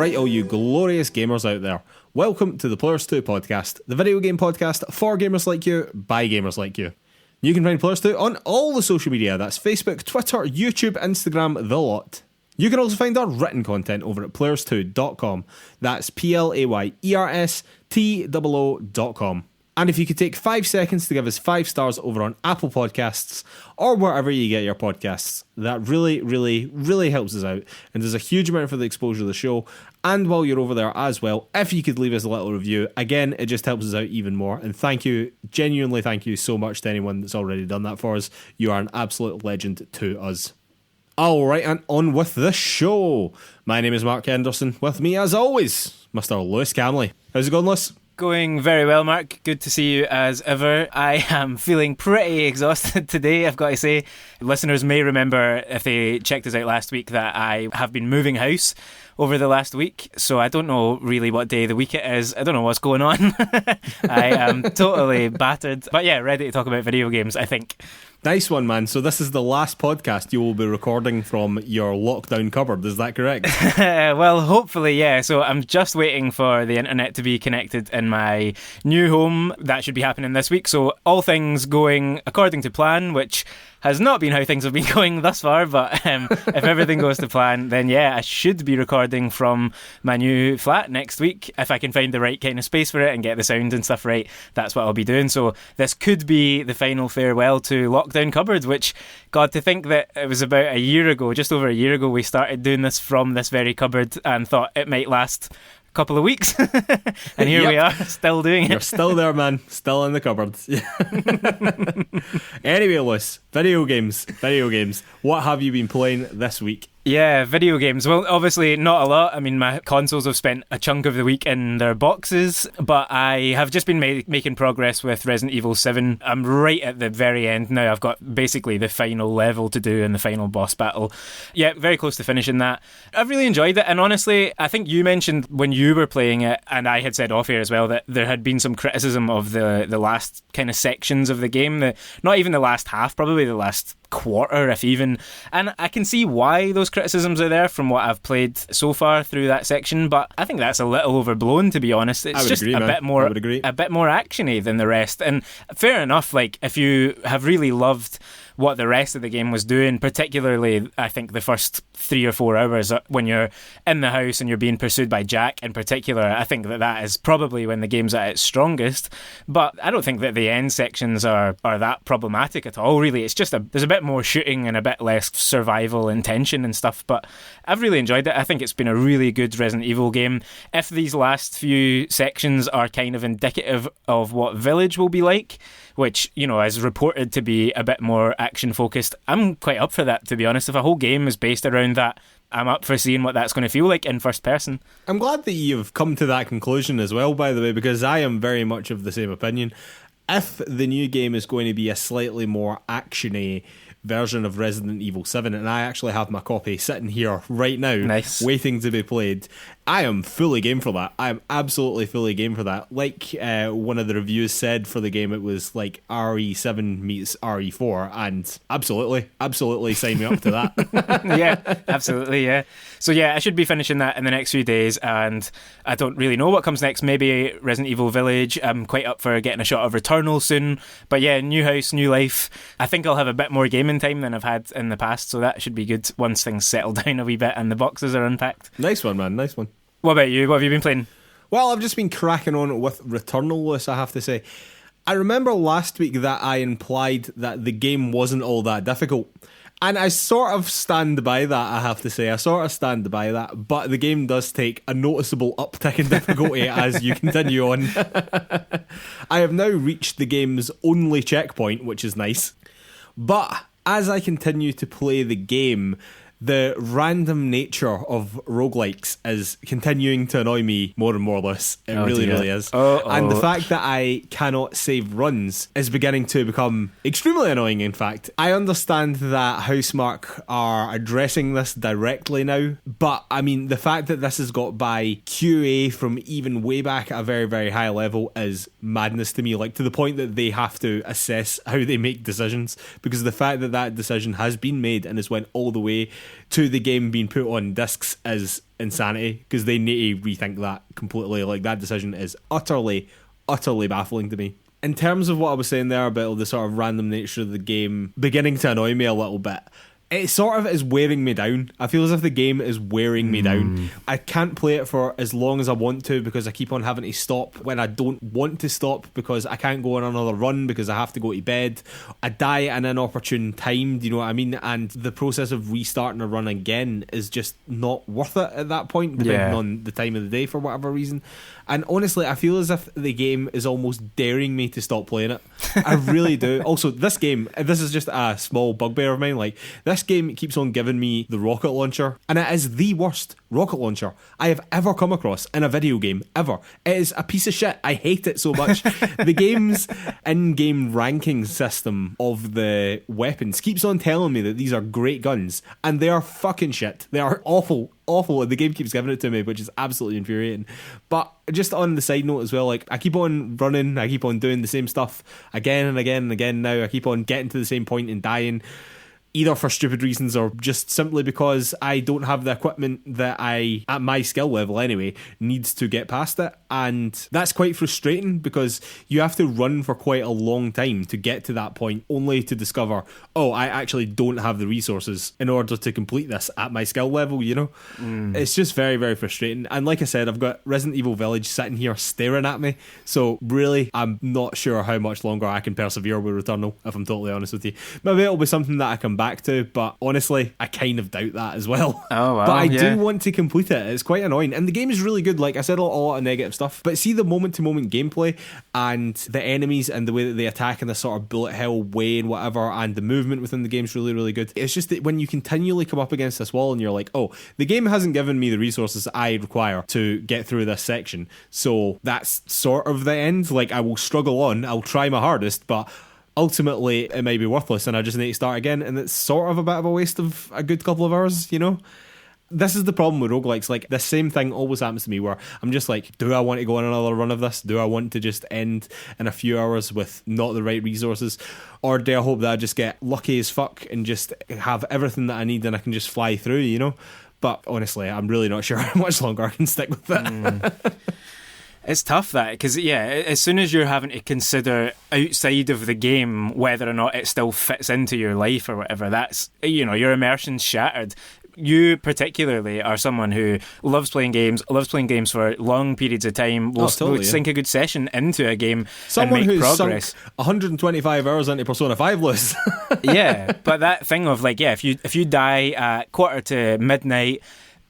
Alright, all you glorious gamers out there, welcome to the PlayersToo Podcast, the video game podcast for gamers like you, by gamers like you. You can find PlayersToo on all the social media, that's Facebook, Twitter, YouTube, Instagram, the lot. You can also find our written content over at PlayersToo.com, that's PlayerStoo.com. And if you could take 5 seconds to give us 5 stars over on Apple Podcasts or wherever you get your podcasts, that really helps us out and does a huge amount for the exposure of the show. And while you're over there as well, if you could leave us a little review, again, it just helps us out even more. And thank you, genuinely thank you so much to anyone that's already done that for us. You are an absolute legend to us. Alright, and on with the show. My name is Mark Henderson. With me, as always, Mr. Lewis Camley. How's it going, Lewis? Going very well, Mark. Good to see you as ever. I am feeling pretty exhausted today, I've got to say. Listeners may remember, if they checked us out last week, that I have been moving house over the last week, so I don't know really what day of the week it is. I don't know what's going on. I am totally battered. But yeah, ready to talk about video games, I think. Nice one, man. So this is the last podcast you will be recording from your lockdown cupboard, is that correct? Well, hopefully, yeah. So I'm just waiting for the internet to be connected in my new home. That should be happening this week. So all things going according to plan, which has not been how things have been going thus far, but if everything goes to plan, then yeah, I should be recording from my new flat next week. If I can find the right kind of space for it and get the sound and stuff right, that's what I'll be doing. So this could be the final farewell to Lockdown Cupboard, which, God, to think that it was about a year ago, just over a year ago, we started doing this from this very cupboard and thought it might last couple of weeks and here we are, still doing it. You're still there, man, still in the cupboard. Anyway, Lewis, video games, what have you been playing this week? Yeah, video games. Well, obviously not a lot. I mean, my consoles have spent a chunk of the week in their boxes, but I have just been making progress with Resident Evil 7. I'm right at the very end now. I've got basically the final level to do and the final boss battle. Yeah, very close to finishing that. I've really enjoyed it, and honestly, I think you mentioned when you were playing it, and I had said off here as well, that there had been some criticism of the last kind of sections of the game. Not even the last half, probably the last quarter, if even. And I can see why those criticisms are there from what I've played so far through that section, but I think that's a little overblown, to be honest. It's just a bit more actiony than the rest. And fair enough, like, if you have really loved what the rest of the game was doing, particularly I think the first 3 or 4 hours when you're in the house and you're being pursued by Jack in particular, I think that is probably when the game's at its strongest. But I don't think that the end sections are that problematic at all, really. It's just there's a bit more shooting and a bit less survival and tension and stuff, but I've really enjoyed it. I think it's been a really good Resident Evil game. If these last few sections are kind of indicative of what Village will be like, which, you know, is reported to be a bit more action-focused, I'm quite up for that, to be honest. If a whole game is based around that, I'm up for seeing what that's going to feel like in first person. I'm glad that you've come to that conclusion as well, by the way, because I am very much of the same opinion. If the new game is going to be a slightly more action-y version of Resident Evil 7, and I actually have my copy sitting here right now, nice, waiting to be played, I am fully game for that. I am absolutely fully game for that. Like one of the reviews said for the game, it was like RE7 meets RE4, and absolutely sign me up to that. Yeah, absolutely, yeah. So yeah, I should be finishing that in the next few days, and I don't really know what comes next. Maybe Resident Evil Village. I'm quite up for getting a shot of Returnal soon. But yeah, new house, new life. I think I'll have a bit more gaming time than I've had in the past, so that should be good once things settle down a wee bit and the boxes are unpacked. Nice one, man, nice one. What about you? What have you been playing? Well, I've just been cracking on with Returnal, Lewis, I have to say. I remember last week that I implied that the game wasn't all that difficult. And I sort of stand by that, I have to say. I sort of stand by that. But the game does take a noticeable uptick in difficulty as you continue on. I have now reached the game's only checkpoint, which is nice. But as I continue to play the game, the random nature of roguelikes is continuing to annoy me more and more, Lewis. It really is. And the fact that I cannot save runs is beginning to become extremely annoying, in fact. I understand that Housemarque are addressing this directly now, but I mean, the fact that this has got by QA from even way back at a very, very high level is madness to me, like to the point that they have to assess how they make decisions, because the fact that that decision has been made and has went all the way to the game being put on discs is insanity, because they need to rethink that completely. Like, that decision is utterly baffling to me. In terms of what I was saying there about the sort of random nature of the game beginning to annoy me a little bit, it sort of is wearing me down. I feel as if the game is wearing me down. I can't play it for as long as I want to, because I keep on having to stop when I don't want to stop, because I can't go on another run because I have to go to bed. I die at an inopportune time, do you know what I mean? And the process of restarting a run again is just not worth it at that point, depending on the time of the day for whatever reason. And honestly, I feel as if the game is almost daring me to stop playing it. I really do. Also, this game, this is just a small bugbear of mine, like, this game keeps on giving me the rocket launcher, and it is the worst rocket launcher I have ever come across in a video game, ever. It is a piece of shit. I hate it so much. The game's in-game ranking system of the weapons keeps on telling me that these are great guns, and they are fucking shit. They are awful, and the game keeps giving it to me, which is absolutely infuriating. But just on the side note as well, like, I keep on running, I keep on doing the same stuff again and again and again now. I keep on getting to the same point and dying, either for stupid reasons or just simply because I don't have the equipment that I, at my skill level anyway, needs to get past it. And that's quite frustrating, because you have to run for quite a long time to get to that point, only to discover, oh, I actually don't have the resources in order to complete this at my skill level, you know? It's just very, very frustrating. And like I said, I've got Resident Evil Village sitting here staring at me, so really, I'm not sure how much longer I can persevere with Returnal, if I'm totally honest with you. Maybe it'll be something that I come back to, but honestly, I kind of doubt that as well. Oh, wow, but I do want to complete it. It's quite annoying, and the game is really good. Like I said, a lot of negative stuff, but see the moment-to-moment gameplay and the enemies and the way that they attack in this sort of bullet hell way and whatever, and the movement within the game is really, really good. It's just that when you continually come up against this wall and you're like, oh, the game hasn't given me the resources I require to get through this section, so that's sort of the end. Like, I will struggle on, I'll try my hardest, but ultimately it might be worthless and I just need to start again, and it's sort of a bit of a waste of a good couple of hours, you know? This is the problem with roguelikes. Like, the same thing always happens to me, where I'm just like, do I want to go on another run of this? Do I want to just end in a few hours with not the right resources? Or do I hope that I just get lucky as fuck and just have everything that I need and I can just fly through, you know? But honestly, I'm really not sure how much longer I can stick with it. It's tough, that, because as soon as you're having to consider outside of the game whether or not it still fits into your life or whatever, that's, you know, your immersion's shattered. You particularly are someone who loves playing games for long periods of time, will sink a good session into a game someone and make who's progress. Sunk 125 hours into Persona 5 loose. Yeah, but that thing of, like, if you die at quarter to midnight,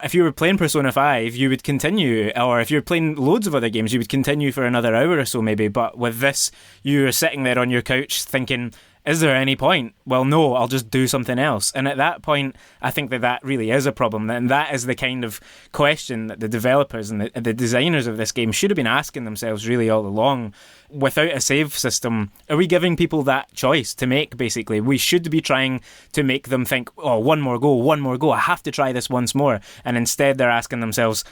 if you were playing Persona 5, you would continue, or if you're playing loads of other games, you would continue for another hour or so maybe, but with this, you're sitting there on your couch thinking, is there any point? Well, no, I'll just do something else. And at that point, I think that really is a problem. And that is the kind of question that the developers and the designers of this game should have been asking themselves really all along. Without a save system, are we giving people that choice to make, basically? We should be trying to make them think, oh, one more go, I have to try this once more. And instead they're asking themselves,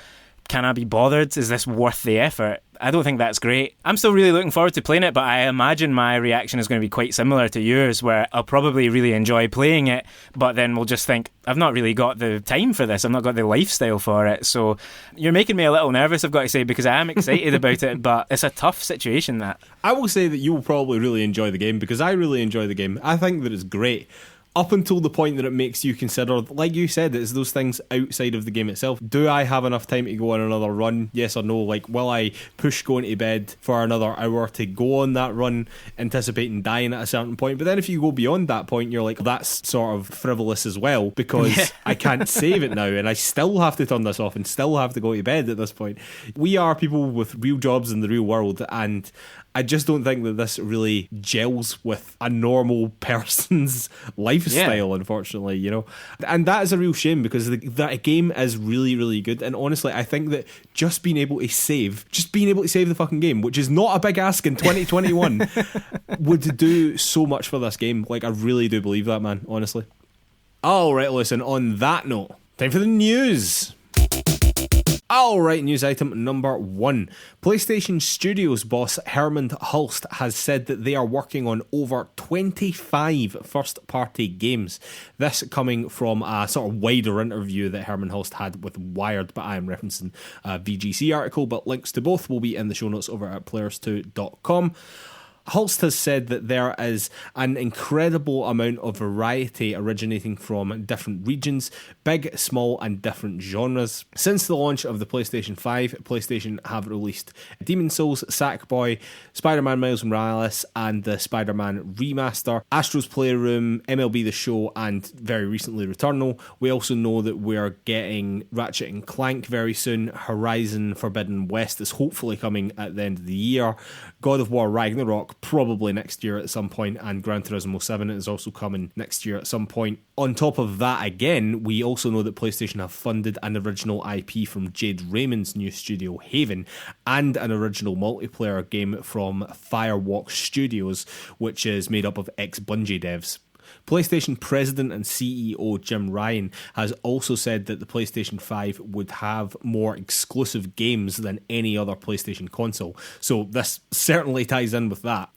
can I be bothered? Is this worth the effort? I don't think that's great. I'm still really looking forward to playing it, but I imagine my reaction is going to be quite similar to yours, where I'll probably really enjoy playing it, but then we'll just think, I've not really got the time for this, I've not got the lifestyle for it. So you're making me a little nervous, I've got to say, because I am excited about it, but it's a tough situation, that. I will say that you will probably really enjoy the game, because I really enjoy the game. I think that it's great, up until the point that it makes you consider, like you said, it's those things outside of the game itself. Do I have enough time to go on another run? Yes or no? Like, will I push going to bed for another hour to go on that run, anticipating dying at a certain point? But then if you go beyond that point, you're like, that's sort of frivolous as well, because I can't save it now, and I still have to turn this off and still have to go to bed at this point. We are people with real jobs in the real world, and I just don't think that this really gels with a normal person's lifestyle, unfortunately, you know. And that is a real shame, because that game is really, really good. And honestly, I think that just being able to save the fucking game, which is not a big ask in 2021, would do so much for this game. Like, I really do believe that, man, honestly. All right, listen, on that note, time for the news. Alright, news item number 1. PlayStation Studios boss Hermen Hulst has said that they are working on over 25 first-party games. This coming from a sort of wider interview that Hermen Hulst had with Wired, but I am referencing a VGC article, but links to both will be in the show notes over at PlayersToo.com. Hulst has said that there is an incredible amount of variety originating from different regions, big, small and different genres. Since the launch of the PlayStation 5, PlayStation have released Demon's Souls, Sackboy, Spider-Man Miles Morales and the Spider-Man Remaster, Astro's Playroom, MLB The Show and very recently Returnal. We also know that we're getting Ratchet & Clank very soon. Horizon Forbidden West is hopefully coming at the end of the year. God of War Ragnarok probably next year at some point, and Gran Turismo 7 is also coming next year at some point. On top of that, again, we also know that PlayStation have funded an original IP from Jade Raymond's new studio Haven and an original multiplayer game from Firewalk Studios, which is made up of ex-Bungie devs. PlayStation President and CEO Jim Ryan has also said that the PlayStation 5 would have more exclusive games than any other PlayStation console, so this certainly ties in with that.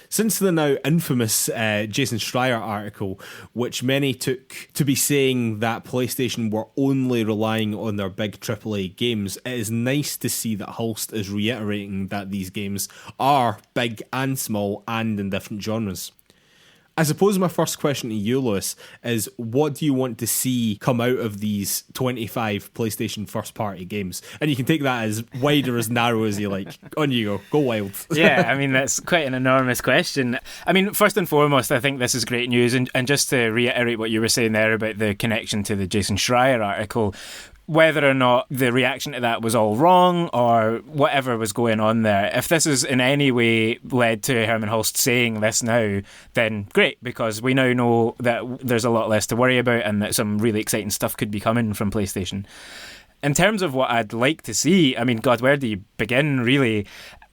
Since the now infamous Jason Schreier article, which many took to be saying that PlayStation were only relying on their big AAA games, it is nice to see that Hulst is reiterating that these games are big and small and in different genres. I suppose my first question to you, Lewis, is what do you want to see come out of these 25 PlayStation first-party games? And you can take that as wide or as narrow as you like. On you go. Go wild. Yeah, I mean, that's quite an enormous question. I mean, first and foremost, I think this is great news. And just to reiterate what you were saying there about the connection to the Jason Schreier article, whether or not the reaction to that was all wrong or whatever was going on there, if this has in any way led to Hermen Hulst saying this now, then great, because we now know that there's a lot less to worry about and that some really exciting stuff could be coming from PlayStation. In terms of what I'd like to see, I mean, God, where do you begin, really?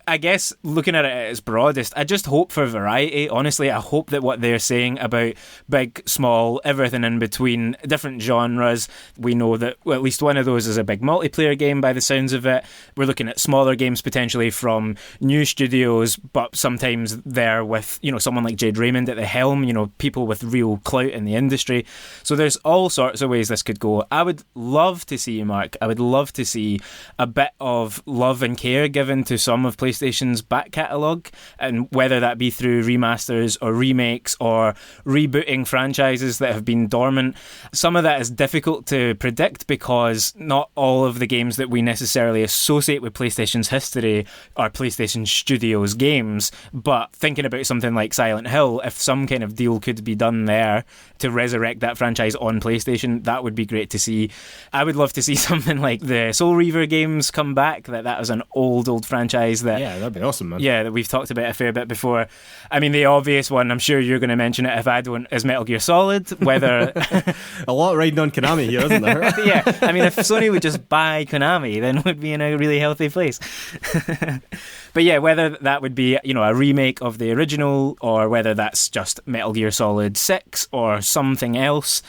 I guess looking at it at its broadest, I just hope for variety. Honestly, I hope that what they're saying about big, small, everything in between, different genres, we know that at least one of those is a big multiplayer game by the sounds of it. We're looking at smaller games potentially from new studios, but sometimes they're with, someone like Jade Raymond at the helm, people with real clout in the industry. So there's all sorts of ways this could go. I would love to see, Mark, a bit of love and care given to some of PlayStation's back catalogue, and whether that be through remasters or remakes or rebooting franchises that have been dormant. Some of that is difficult to predict because not all of the games that we necessarily associate with PlayStation's history are PlayStation Studios games, but thinking about something like Silent Hill, if some kind of deal could be done there to resurrect that franchise on PlayStation, that would be great to see. I would love to see something like the Soul Reaver games come back, that was an old franchise that... Yeah, that'd be awesome, man. Yeah, that we've talked about a fair bit before. I mean, the obvious one, I'm sure you're going to mention it if I don't, is Metal Gear Solid, whether... A lot riding on Konami here, isn't there? Yeah, I mean, if Sony would just buy Konami, then we'd be in a really healthy place. But yeah, whether that would be, a remake of the original, or whether that's just Metal Gear Solid 6 or something else...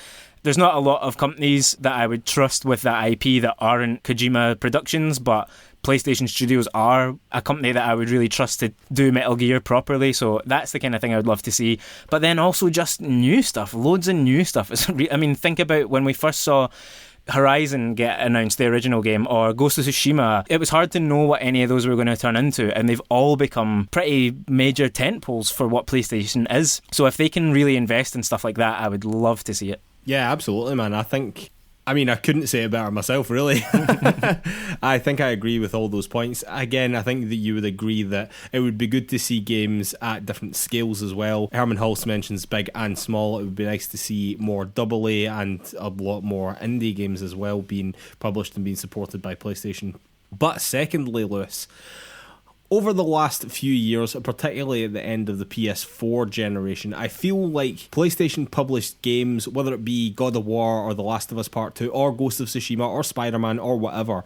There's not a lot of companies that I would trust with that IP that aren't Kojima Productions, but PlayStation Studios are a company that I would really trust to do Metal Gear properly, so that's the kind of thing I would love to see. But then also just new stuff, loads of new stuff. Think about when we first saw Horizon get announced, the original game, or Ghost of Tsushima. It was hard to know what any of those were going to turn into, and they've all become pretty major tentpoles for what PlayStation is. So if they can really invest in stuff like that, I would love to see it. Yeah, absolutely, man. I couldn't say it better myself, really. I think I agree with all those points. Again, I think that you would agree that it would be good to see games at different scales as well. Hermen Hulst mentions big and small. It would be nice to see more AA and a lot more indie games as well being published and being supported by PlayStation. But secondly, Lewis, over the last few years, particularly at the end of the PS4 generation, I feel like PlayStation published games, whether it be God of War or The Last of Us Part 2 or Ghost of Tsushima or Spider-Man or whatever,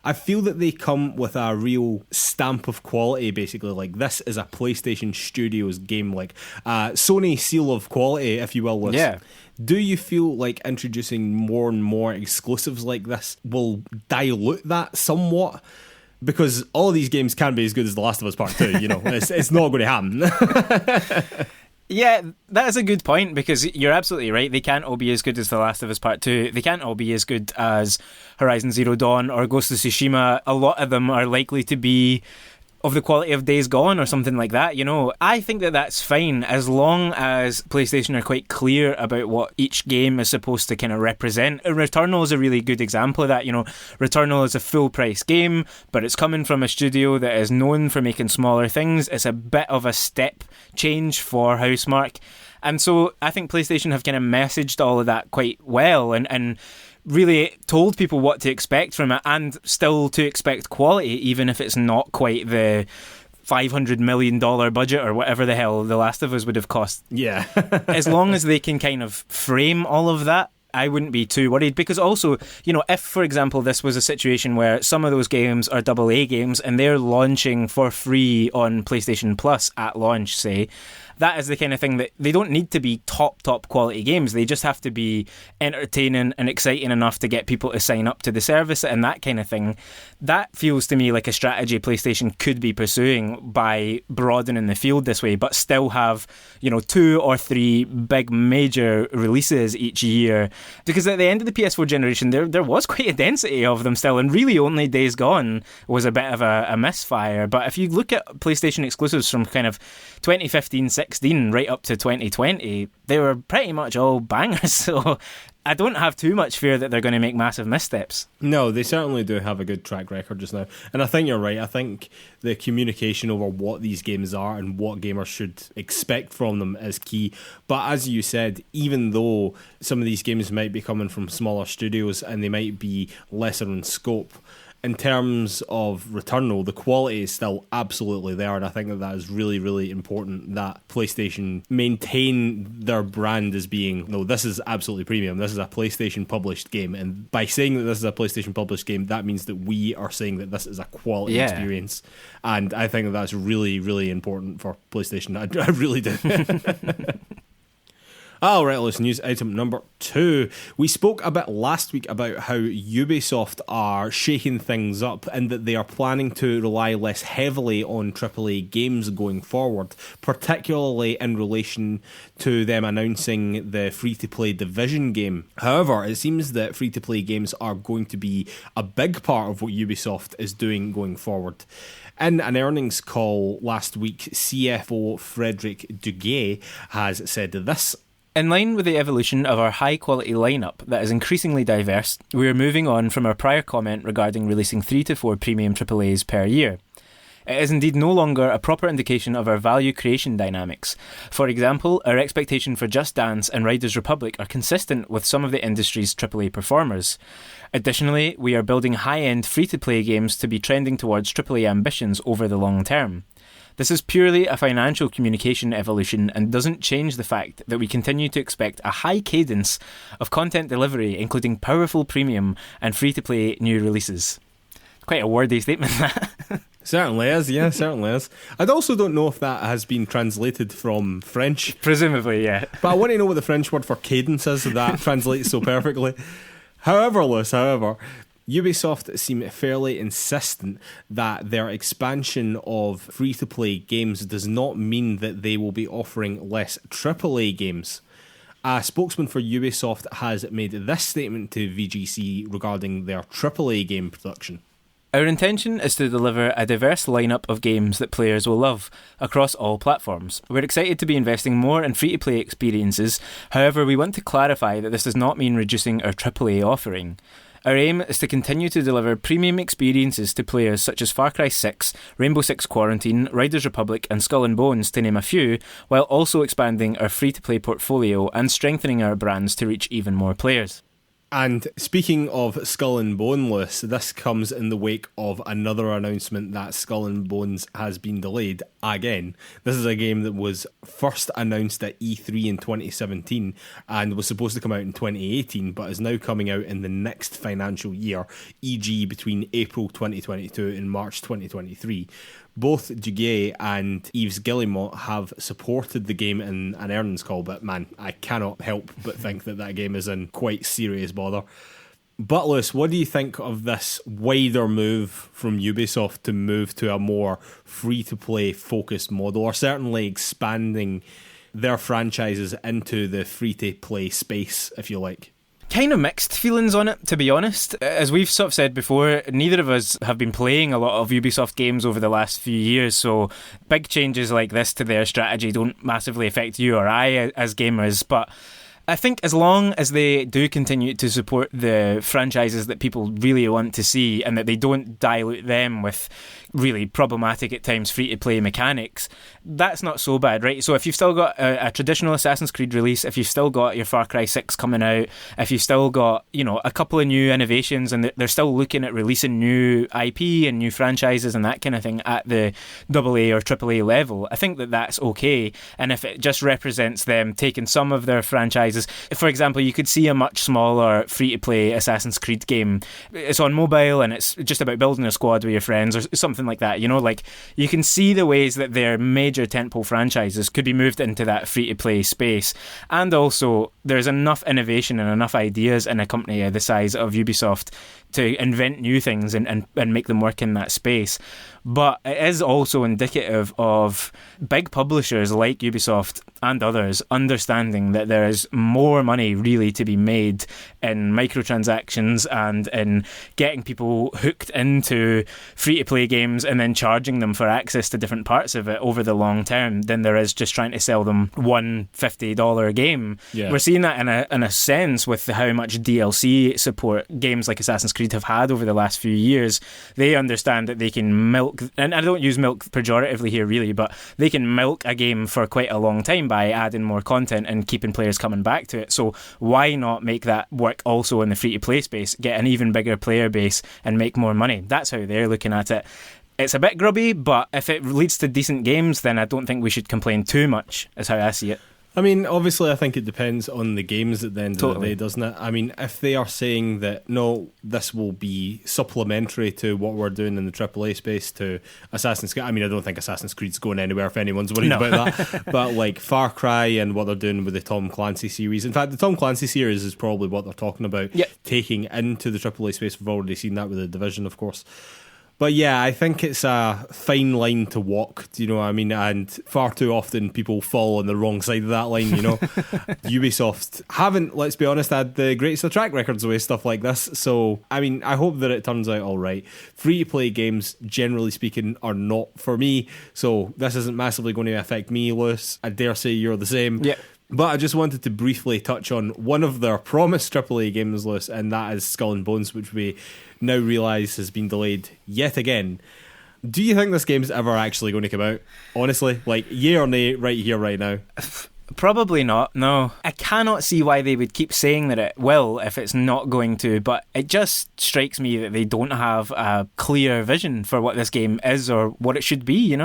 I feel that they come with a real stamp of quality, basically. Like, this is a PlayStation Studios game, like Sony seal of quality, if you will. Yeah. Do you feel like introducing more and more exclusives like this will dilute that somewhat? Because all these games can be as good as The Last of Us Part 2, it's not going to happen. Yeah, that is a good point, because you're absolutely right. They can't all be as good as The Last of Us Part 2. They can't all be as good as Horizon Zero Dawn or Ghost of Tsushima. A lot of them are likely to be of the quality of Days Gone or something like that, I think that that's fine as long as PlayStation are quite clear about what each game is supposed to kind of represent. Returnal is a really good example of that. Returnal is a full price game, but it's coming from a studio that is known for making smaller things. It's a bit of a step change for Housemarque. And so I think PlayStation have kind of messaged all of that quite well and really told people what to expect from it, and still to expect quality, even if it's not quite the $500 million budget or whatever the hell The Last of Us would have cost. Yeah. As long as they can kind of frame all of that, I wouldn't be too worried. Because also, if, for example, this was a situation where some of those games are AA games and they're launching for free on PlayStation Plus at launch, say, that is the kind of thing that they don't need to be top quality games. They just have to be entertaining and exciting enough to get people to sign up to the service and that kind of thing. That feels to me like a strategy PlayStation could be pursuing by broadening the field this way, but still have, 2 or 3 big major releases each year. Because at the end of the PS4 generation, there was quite a density of them still, and really only Days Gone was a bit of a misfire. But if you look at PlayStation exclusives from kind of 2015-16 right up to 2020, they were pretty much all bangers. So I don't have too much fear that they're going to make massive missteps. No, they certainly do have a good track record just now. And I think you're right. I think the communication over what these games are and what gamers should expect from them is key. But as you said, even though some of these games might be coming from smaller studios and they might be lesser in scope, in terms of Returnal, the quality is still absolutely there, and I think that is really, really important that PlayStation maintain their brand as being, no, this is absolutely premium, this is a PlayStation published game, and by saying that this is a PlayStation published game, that means that we are saying that this is a quality experience, and I think that's really, really important for PlayStation. I really do. Alright, listen, news item number 2. We spoke a bit last week about how Ubisoft are shaking things up and that they are planning to rely less heavily on AAA games going forward, particularly in relation to them announcing the free-to-play Division game. However, it seems that free-to-play games are going to be a big part of what Ubisoft is doing going forward. In an earnings call last week, CFO Frederick Duguay has said this: in line with the evolution of our high-quality lineup that is increasingly diverse, we are moving on from our prior comment regarding releasing 3 to 4 premium AAAs per year. It is indeed no longer a proper indication of our value creation dynamics. For example, our expectation for Just Dance and Riders Republic are consistent with some of the industry's AAA performers. Additionally, we are building high-end free-to-play games to be trending towards AAA ambitions over the long term. This is purely a financial communication evolution and doesn't change the fact that we continue to expect a high cadence of content delivery, including powerful premium and free-to-play new releases. Quite a wordy statement, that. Certainly is, yeah, certainly is. I also don't know if that has been translated from French. Presumably, yeah. But I want to know what the French word for cadence is, that translates so perfectly. However, Ubisoft seem fairly insistent that their expansion of free-to-play games does not mean that they will be offering less AAA games. A spokesman for Ubisoft has made this statement to VGC regarding their AAA game production. Our intention is to deliver a diverse lineup of games that players will love across all platforms. We're excited to be investing more in free-to-play experiences. However, we want to clarify that this does not mean reducing our AAA offering. Our aim is to continue to deliver premium experiences to players such as Far Cry 6, Rainbow Six Quarantine, Riders Republic and Skull and Bones, to name a few, while also expanding our free-to-play portfolio and strengthening our brands to reach even more players. And speaking of Skull and Boneless, this comes in the wake of another announcement that Skull and Bones has been delayed again. This is a game that was first announced at E3 in 2017 and was supposed to come out in 2018, but is now coming out in the next financial year, e.g. between April 2022 and March 2023. both Duguay and Yves Guillemot have supported the game in an earnings call, but man, I cannot help but think that game is in quite serious bother. But Lewis, what do you think of this wider move from Ubisoft to move to a more free-to-play focused model, or certainly expanding their franchises into the free-to-play space, if you like? Kind of mixed feelings on it, to be honest. As we've sort of said before, neither of us have been playing a lot of Ubisoft games over the last few years, so big changes like this to their strategy don't massively affect you or I as gamers, but I think as long as they do continue to support the franchises that people really want to see and that they don't dilute them with really problematic at times free-to-play mechanics, that's not so bad, right? So if you've still got a traditional Assassin's Creed release, if you've still got your Far Cry 6 coming out, if you've still got, a couple of new innovations and they're still looking at releasing new IP and new franchises and that kind of thing at the AA or AAA level, I think that that's okay. And if it just represents them taking some of their franchises, for example, you could see a much smaller free-to-play Assassin's Creed game. It's on mobile and it's just about building a squad with your friends or something like that, like you can see the ways that their major tentpole franchises could be moved into that free-to-play space. And also there's enough innovation and enough ideas in a company the size of Ubisoft to invent new things and make them work in that space. But it is also indicative of big publishers like Ubisoft and others understanding that there is more money really to be made in microtransactions and in getting people hooked into free-to-play games and then charging them for access to different parts of it over the long term than there is just trying to sell them one $50 game. Yeah. We're seeing that in a sense with how much DLC support games like Assassin's Creed have had over the last few years. They understand that they can milk, and I don't use milk pejoratively here really, but they can milk a game for quite a long time by adding more content and keeping players coming back to it. So why not make that work also in the free-to-play space, get an even bigger player base and make more money? That's how they're looking at it. It's a bit grubby, but if it leads to decent games, then I don't think we should complain too much, is how I see it. I mean, obviously, I think it depends on the games at the end of the day, doesn't it? I mean, if they are saying that, no, this will be supplementary to what we're doing in the AAA space to Assassin's Creed. I mean, I don't think Assassin's Creed's going anywhere if anyone's worried about that. But like Far Cry and what they're doing with the Tom Clancy series. In fact, the Tom Clancy series is probably what they're talking about taking into the AAA space. We've already seen that with The Division, of course. But yeah, I think it's a fine line to walk, do you know what I mean? And far too often people fall on the wrong side of that line, Ubisoft haven't, let's be honest, had the greatest of track records with stuff like this. So, I mean, I hope that it turns out all right. Free-to-play games, generally speaking, are not for me. So this isn't massively going to affect me, Lewis. I dare say you're the same. Yeah. But I just wanted to briefly touch on one of their promised AAA games, Lewis, and that is Skull and Bones, which we now realise has been delayed yet again. Do you think this game's ever actually going to come out? Honestly, like, yay or nay, right here, right now? Probably not, no. I cannot see why they would keep saying that it will if it's not going to, but it just strikes me that they don't have a clear vision for what this game is or what it should be,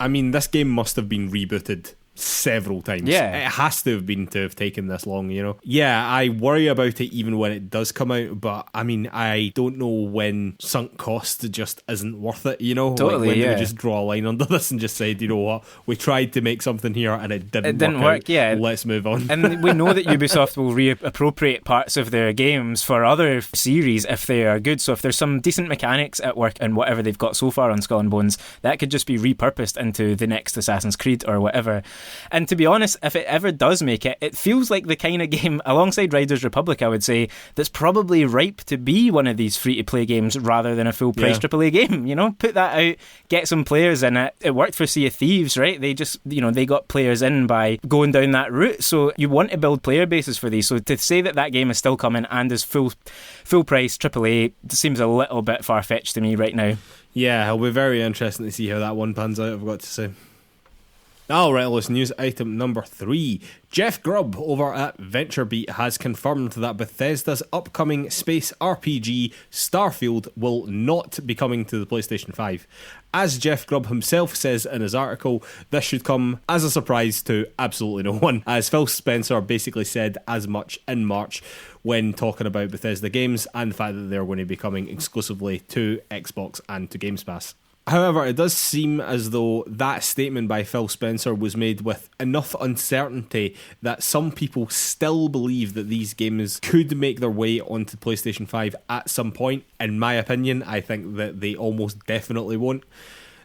I mean, this game must have been rebooted several times. Yeah. It has to have taken this long, Yeah, I worry about it even when it does come out, but I mean, I don't know when sunk cost just isn't worth it, Totally, like when they just draw a line under this and just said, you know what, we tried to make something here and it didn't work out. Yeah. Let's move on. And we know that Ubisoft will reappropriate parts of their games for other series if they are good. So if there's some decent mechanics at work and whatever they've got so far on Skull and Bones, that could just be repurposed into the next Assassin's Creed or whatever. And to be honest, if it ever does make it, it feels like the kind of game, alongside Riders Republic, I would say, that's probably ripe to be one of these free-to-play games rather than a full-price AAA game, Put that out, get some players in it. It worked for Sea of Thieves, right? They just, they got players in by going down that route. So you want to build player bases for these. So to say that game is still coming and is full-price AAA seems a little bit far-fetched to me right now. Yeah, it'll be very interesting to see how that one pans out, I've got to say. Alright, let's news item number 3. Jeff Grubb over at VentureBeat has confirmed that Bethesda's upcoming space RPG Starfield will not be coming to the PlayStation 5. As Jeff Grubb himself says in his article, this should come as a surprise to absolutely no one, as Phil Spencer basically said as much in March when talking about Bethesda games and the fact that they're going to be coming exclusively to Xbox and to Games Pass. However, it does seem as though that statement by Phil Spencer was made with enough uncertainty that some people still believe that these games could make their way onto PlayStation 5 at some point. In my opinion, I think that they almost definitely won't.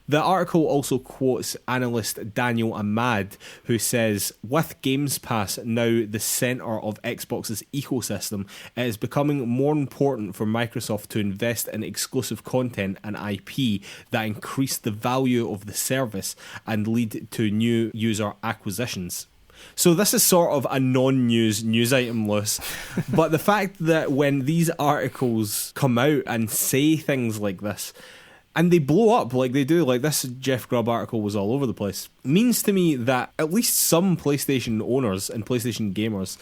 The article also quotes analyst Daniel Ahmad, who says, with Games Pass now the centre of Xbox's ecosystem, it is becoming more important for Microsoft to invest in exclusive content and IP that increase the value of the service and lead to new user acquisitions. So this is sort of a non-news news item, Lewis. But the fact that when these articles come out and say things like this, and they blow up like they do, like this Jeff Grubb article was all over the place, means to me that at least some PlayStation owners and PlayStation gamers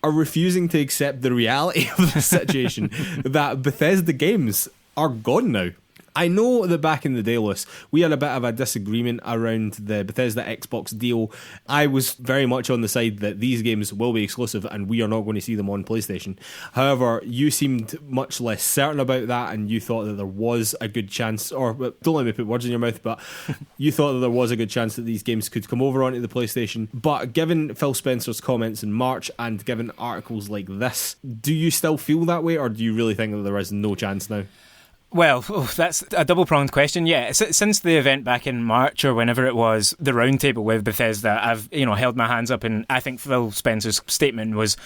are refusing to accept the reality of the situation, that Bethesda games are gone now. I know that back in the day, Lewis, we had a bit of a disagreement around the Bethesda Xbox deal. I was very much on the side that these games will be exclusive and we are not going to see them on PlayStation. However, you seemed much less certain about that, and you thought that there was a good chance, or don't let me put words in your mouth, but you thought that there was a good chance that these games could come over onto the PlayStation. But given Phil Spencer's comments in March and given articles like this, do you still feel that way, or do you really think that there is no chance now? Well, that's a double-pronged question. Yeah, since the event back in March or whenever it was, the roundtable with Bethesda, I've held my hands up, and I think Phil Spencer's statement was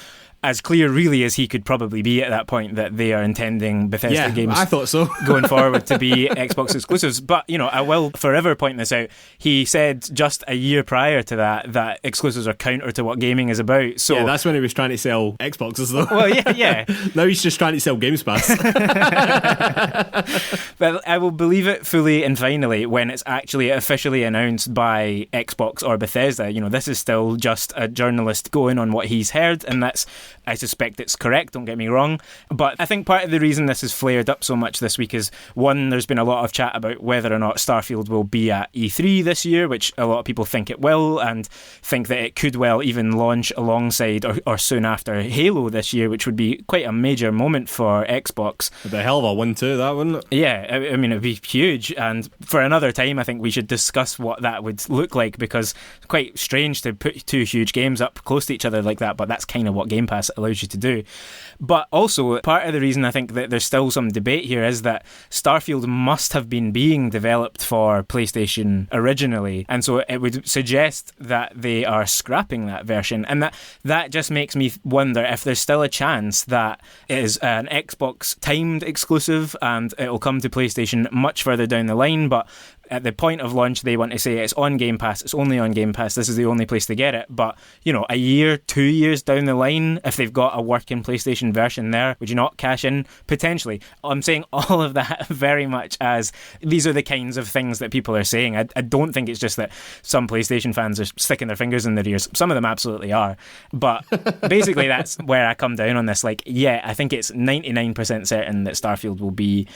as clear really as he could probably be at that point, that they are intending Bethesda games, I thought so. going forward to be Xbox exclusives. But, I will forever point this out. He said just a year prior to that exclusives are counter to what gaming is about. So yeah, that's when he was trying to sell Xboxes though. Well, yeah. Now he's just trying to sell Games Pass. But I will believe it fully and finally when it's actually officially announced by Xbox or Bethesda. This is still just a journalist going on what he's heard, and that's, I suspect it's correct, don't get me wrong. But I think part of the reason this has flared up so much this week is, one, there's been a lot of chat about whether or not Starfield will be at E3 this year, which a lot of people think it will, and think that it could well even launch alongside or soon after Halo this year, which would be quite a major moment for Xbox. It'd be a hell of a win too, that, wouldn't it? Yeah, I mean, it'd be huge, and for another time I think we should discuss what that would look like, because it's quite strange to put two huge games up close to each other like that, but that's kind of what Game Pass allows you to do. But also, part of the reason I think that there's still some debate here is that Starfield must have been being developed for PlayStation originally, and so it would suggest that they are scrapping that version, and that just makes me wonder if there's still a chance that it is an Xbox timed exclusive and it'll come to PlayStation much further down the line, but at the point of launch they want to say it's on Game Pass, it's only on Game Pass, this is the only place to get it. But a year, 2 years down the line, if they've got a working PlayStation version there, would you not cash in? Potentially. I'm saying all of that very much as these are the kinds of things that people are saying. I don't think it's just that some PlayStation fans are sticking their fingers in their ears. Some of them absolutely are, but basically that's where I come down on this. I think it's 99% certain that Starfield will be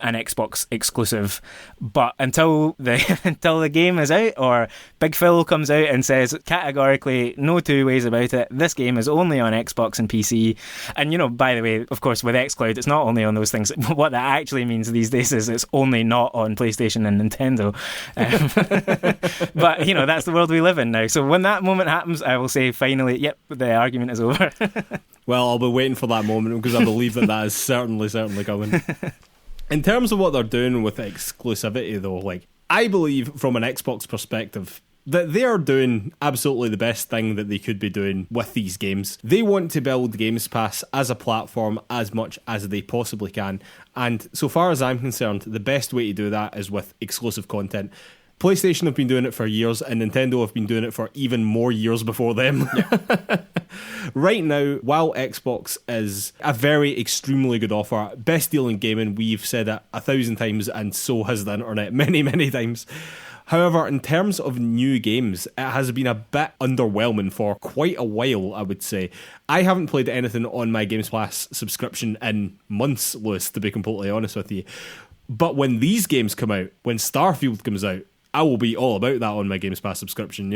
an Xbox exclusive, but until the game is out, or Big Phil comes out and says categorically no two ways about it, this game is only on Xbox and PC. And by the way, of course, with xCloud it's not only on those things. What that actually means these days is it's only not on PlayStation and Nintendo. But that's the world we live in now. So when that moment happens, I will say finally, yep, the argument is over. Well, I'll be waiting for that moment, because I believe that is certainly coming. In terms of what they're doing with exclusivity, though, I believe from an Xbox perspective that they are doing absolutely the best thing that they could be doing with these games. They want to build Games Pass as a platform as much as they possibly can, and so far as I'm concerned, the best way to do that is with exclusive content. PlayStation have been doing it for years, and Nintendo have been doing it for even more years before them. Yeah. Right now, while Xbox is a very extremely good offer, best deal in gaming, we've said it 1,000 times, and so has the internet many, many times. However, in terms of new games, it has been a bit underwhelming for quite a while, I would say. I haven't played anything on my Games Pass subscription in months, Lewis, to be completely honest with you. But when these games come out, when Starfield comes out, I will be all about that on my Games Pass subscription,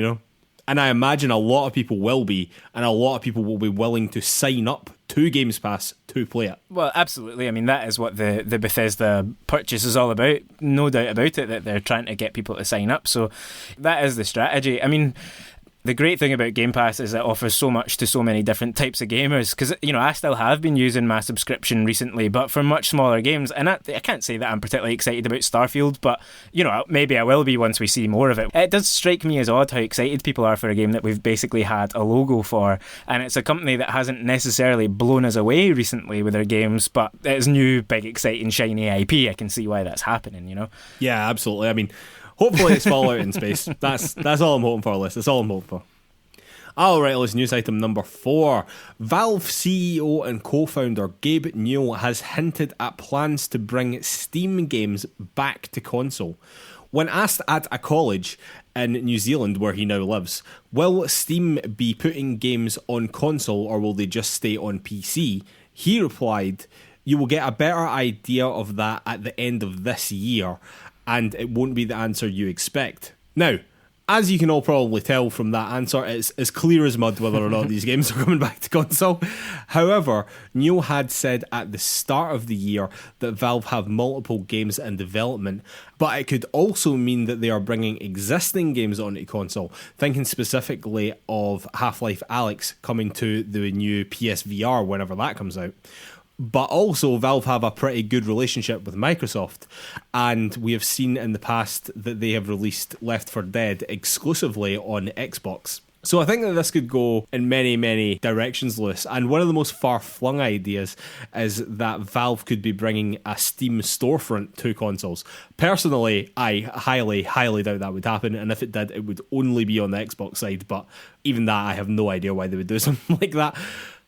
And I imagine a lot of people will be, and a lot of people will be willing to sign up to Games Pass to play it. Well, absolutely. I mean, that is what the Bethesda purchase is all about. No doubt about it, that they're trying to get people to sign up. So that is the strategy. I mean, the great thing about Game Pass is it offers so much to so many different types of gamers, because, you know, I still have been using my subscription recently, but for much smaller games, and I can't say that I'm particularly excited about Starfield, but, you know, maybe I will be once we see more of it. It does strike me as odd how excited people are for a game that we've basically had a logo for, and it's a company that hasn't necessarily blown us away recently with their games, but it's new, big, exciting, shiny IP. I can see why that's happening, you know? Yeah, absolutely. I mean, hopefully it's Fallout in space. That's all I'm hoping for, Liz. That's all I'm hoping for. Alright, Liz, news item number 4. Valve CEO and co-founder Gabe Newell has hinted at plans to bring Steam games back to console. When asked at a college in New Zealand where he now lives, will Steam be putting games on console or will they just stay on PC? He replied, "You will get a better idea of that at the end of this year, and it won't be the answer you expect." Now, as you can all probably tell from that answer, it's as clear as mud whether or not these games are coming back to console. However, Neil had said at the start of the year that Valve have multiple games in development, but it could also mean that they are bringing existing games onto console, thinking specifically of Half-Life Alyx coming to the new PSVR whenever that comes out. But also, Valve have a pretty good relationship with Microsoft, and we have seen in the past that they have released Left 4 Dead exclusively on Xbox. So I think that this could go in many, many directions, Lewis. And one of the most far-flung ideas is that Valve could be bringing a Steam storefront to consoles. Personally, I highly, highly doubt that would happen, and if it did, it would only be on the Xbox side. But even that, I have no idea why they would do something like that.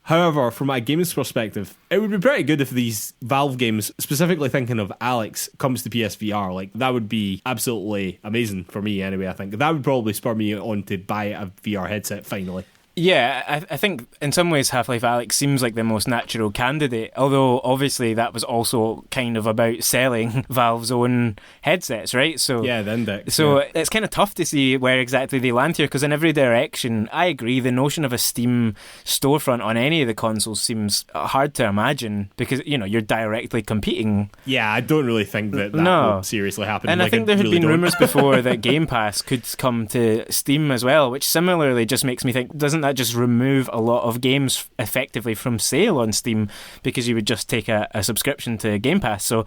However, from a games perspective, it would be pretty good if these Valve games, specifically thinking of Alyx, comes to PSVR. Like, that would be absolutely amazing for me anyway, I think. That would probably spur me on to buy a VR headset finally. Yeah, I think in some ways Half-Life Alyx seems like the most natural candidate, although obviously that was also kind of about selling Valve's own headsets, right? So yeah, the Index. So it's kind of tough to see where exactly they land here, because in every direction, I agree, the notion of a Steam storefront on any of the consoles seems hard to imagine, because, you know, you're directly competing. Yeah, I don't really think that will seriously happen. And I think there had been rumours before that Game Pass could come to Steam as well, which similarly just makes me think, doesn't that just remove a lot of games effectively from sale on Steam, because you would just take a subscription to Game Pass? So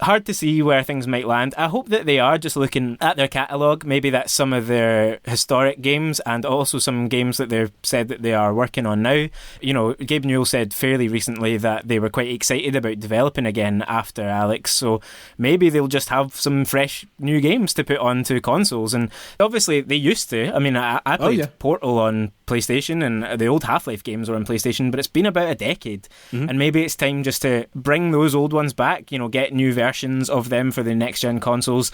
hard to see where things might land. I hope that they are just looking at their catalogue. Maybe that's some of their historic games and also some games that they've said that they are working on now. You know, Gabe Newell said fairly recently that they were quite excited about developing again after Alyx, so maybe they'll just have some fresh new games to put onto consoles. And obviously they used to. I mean, I played Portal on PlayStation, and the old Half-Life games were on PlayStation, but it's been about a decade, and maybe it's time just to bring those old ones back, you know, get new versions of them for the next gen consoles,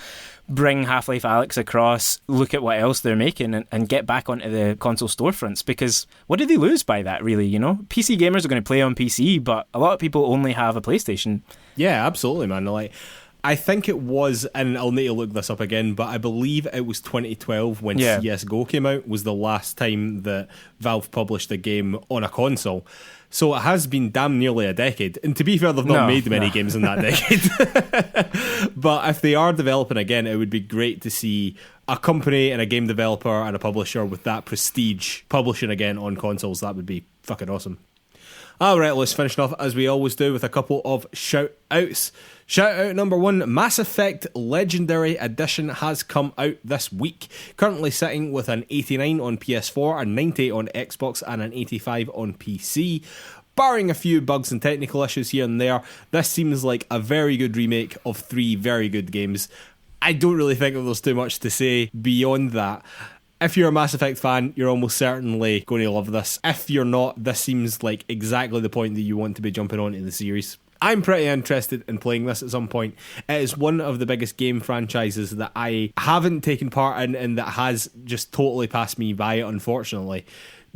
bring Half-Life Alyx across, look at what else they're making, and get back onto the console storefronts, because what do they lose by that, really? You know, PC gamers are going to play on PC, but a lot of people only have a PlayStation. Yeah, absolutely, man. Like, I think it was, and I'll need to look this up again, but I believe it was 2012 when CSGO came out was the last time that Valve published a game on a console. So it has been damn nearly a decade. And to be fair, they've not made many games in that decade. But if they are developing again, it would be great to see a company and a game developer and a publisher with that prestige publishing again on consoles. That would be fucking awesome. Alright, let's finish off as we always do with a couple of shout outs. Shout out number 1, Mass Effect Legendary Edition has come out this week. Currently sitting with an 89 on PS4, a 90 on Xbox, and an 85 on PC. Barring a few bugs and technical issues here and there, this seems like a very good remake of 3 very good games. I don't really think that there's too much to say beyond that. If you're a Mass Effect fan, you're almost certainly going to love this. If you're not, this seems like exactly the point that you want to be jumping onto the series. I'm pretty interested in playing this at some point. It is one of the biggest game franchises that I haven't taken part in and that has just totally passed me by, unfortunately.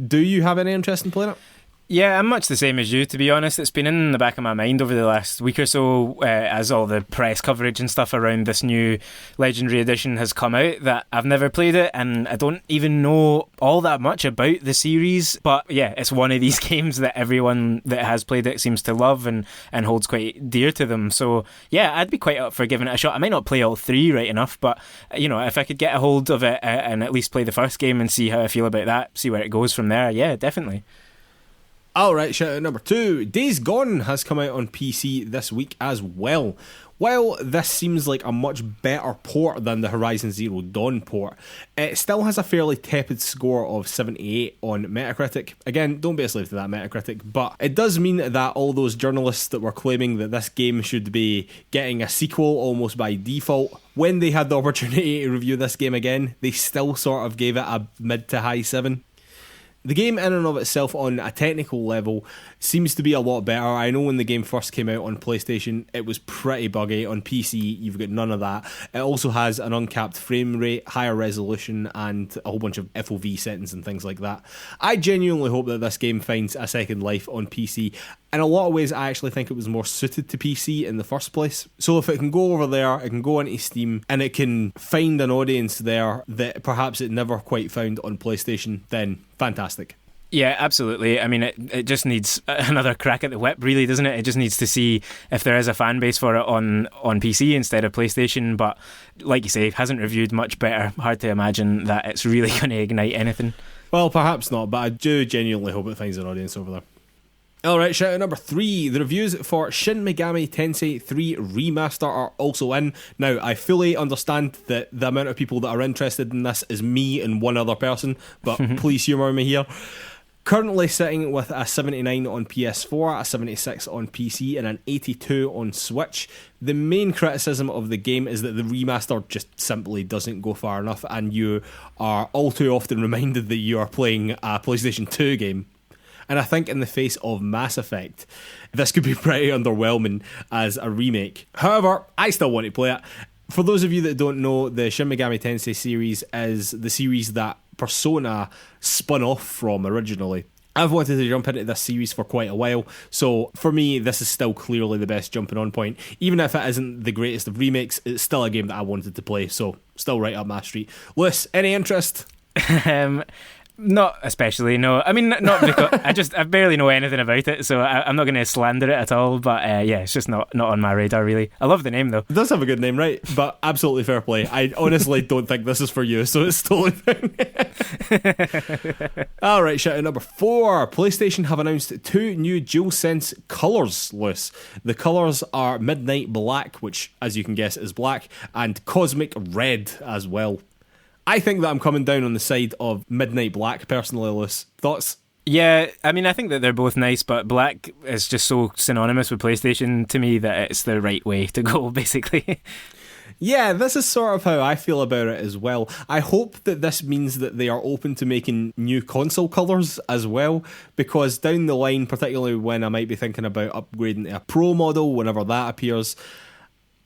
Do you have any interest in playing it? Yeah, I'm much the same as you, to be honest. It's been in the back of my mind over the last week or so as all the press coverage and stuff around this new Legendary Edition has come out that I've never played it, and I don't even know all that much about the series. But yeah, it's one of these games that everyone that has played it seems to love and holds quite dear to them. So yeah, I'd be quite up for giving it a shot. I might not play all three right enough, but if I could get a hold of it and at least play the first game and see how I feel about that, see where it goes from there, yeah, definitely. Alright, shout out number 2. Days Gone has come out on PC this week as well. While this seems like a much better port than the Horizon Zero Dawn port, it still has a fairly tepid score of 78 on Metacritic. Again, don't be a slave to that Metacritic, but it does mean that all those journalists that were claiming that this game should be getting a sequel almost by default, when they had the opportunity to review this game again, they still sort of gave it a mid to high 7. The game in and of itself on a technical level seems to be a lot better. I know when the game first came out on PlayStation, it was pretty buggy. On PC, you've got none of that. It also has an uncapped frame rate, higher resolution, and a whole bunch of FOV settings and things like that. I genuinely hope that this game finds a second life on PC. In a lot of ways, I actually think it was more suited to PC in the first place. So if it can go over there, it can go into Steam, and it can find an audience there that perhaps it never quite found on PlayStation, then fantastic. Yeah, absolutely. I mean, it just needs another crack at the whip, really, doesn't it? It just needs to see if there is a fan base for it on PC instead of PlayStation. But like you say, hasn't reviewed much better. Hard to imagine that it's really going to ignite anything. Well, perhaps not, but I do genuinely hope it finds an audience over there. Alright, shout out number 3. The reviews for Shin Megami Tensei 3 Remaster are also in. Now, I fully understand that the amount of people that are interested in this is me and one other person, but please humour me here. Currently sitting with a 79 on PS4, a 76 on PC, and an 82 on Switch. The main criticism of the game is that the remaster just simply doesn't go far enough, and you are all too often reminded that you are playing a PlayStation 2 game. And I think in the face of Mass Effect, this could be pretty underwhelming as a remake. However, I still want to play it. For those of you that don't know, the Shin Megami Tensei series is the series that Persona spun off from originally. I've wanted to jump into this series for quite a while, so for me, this is still clearly the best jumping on point. Even if it isn't the greatest of remakes, it's still a game that I wanted to play, so still right up my street. Lewis, any interest? Not especially, no. I mean, not because I barely know anything about it, so I'm not going to slander it at all. But yeah, it's just not on my radar, really. I love the name, though. It does have a good name, right? But absolutely fair play. I honestly don't think this is for you, so it's totally fine. Alright, shout out number 4. PlayStation have announced 2 new DualSense colours, Lewis. The colours are Midnight Black, which, as you can guess, is black, and Cosmic Red as well. I think that I'm coming down on the side of Midnight Black, personally, Lewis. Thoughts? Yeah, I mean, I think that they're both nice, but black is just so synonymous with PlayStation to me that it's the right way to go, basically. Yeah, this is sort of how I feel about it as well. I hope that this means that they are open to making new console colours as well, because down the line, particularly when I might be thinking about upgrading to a Pro model, whenever that appears,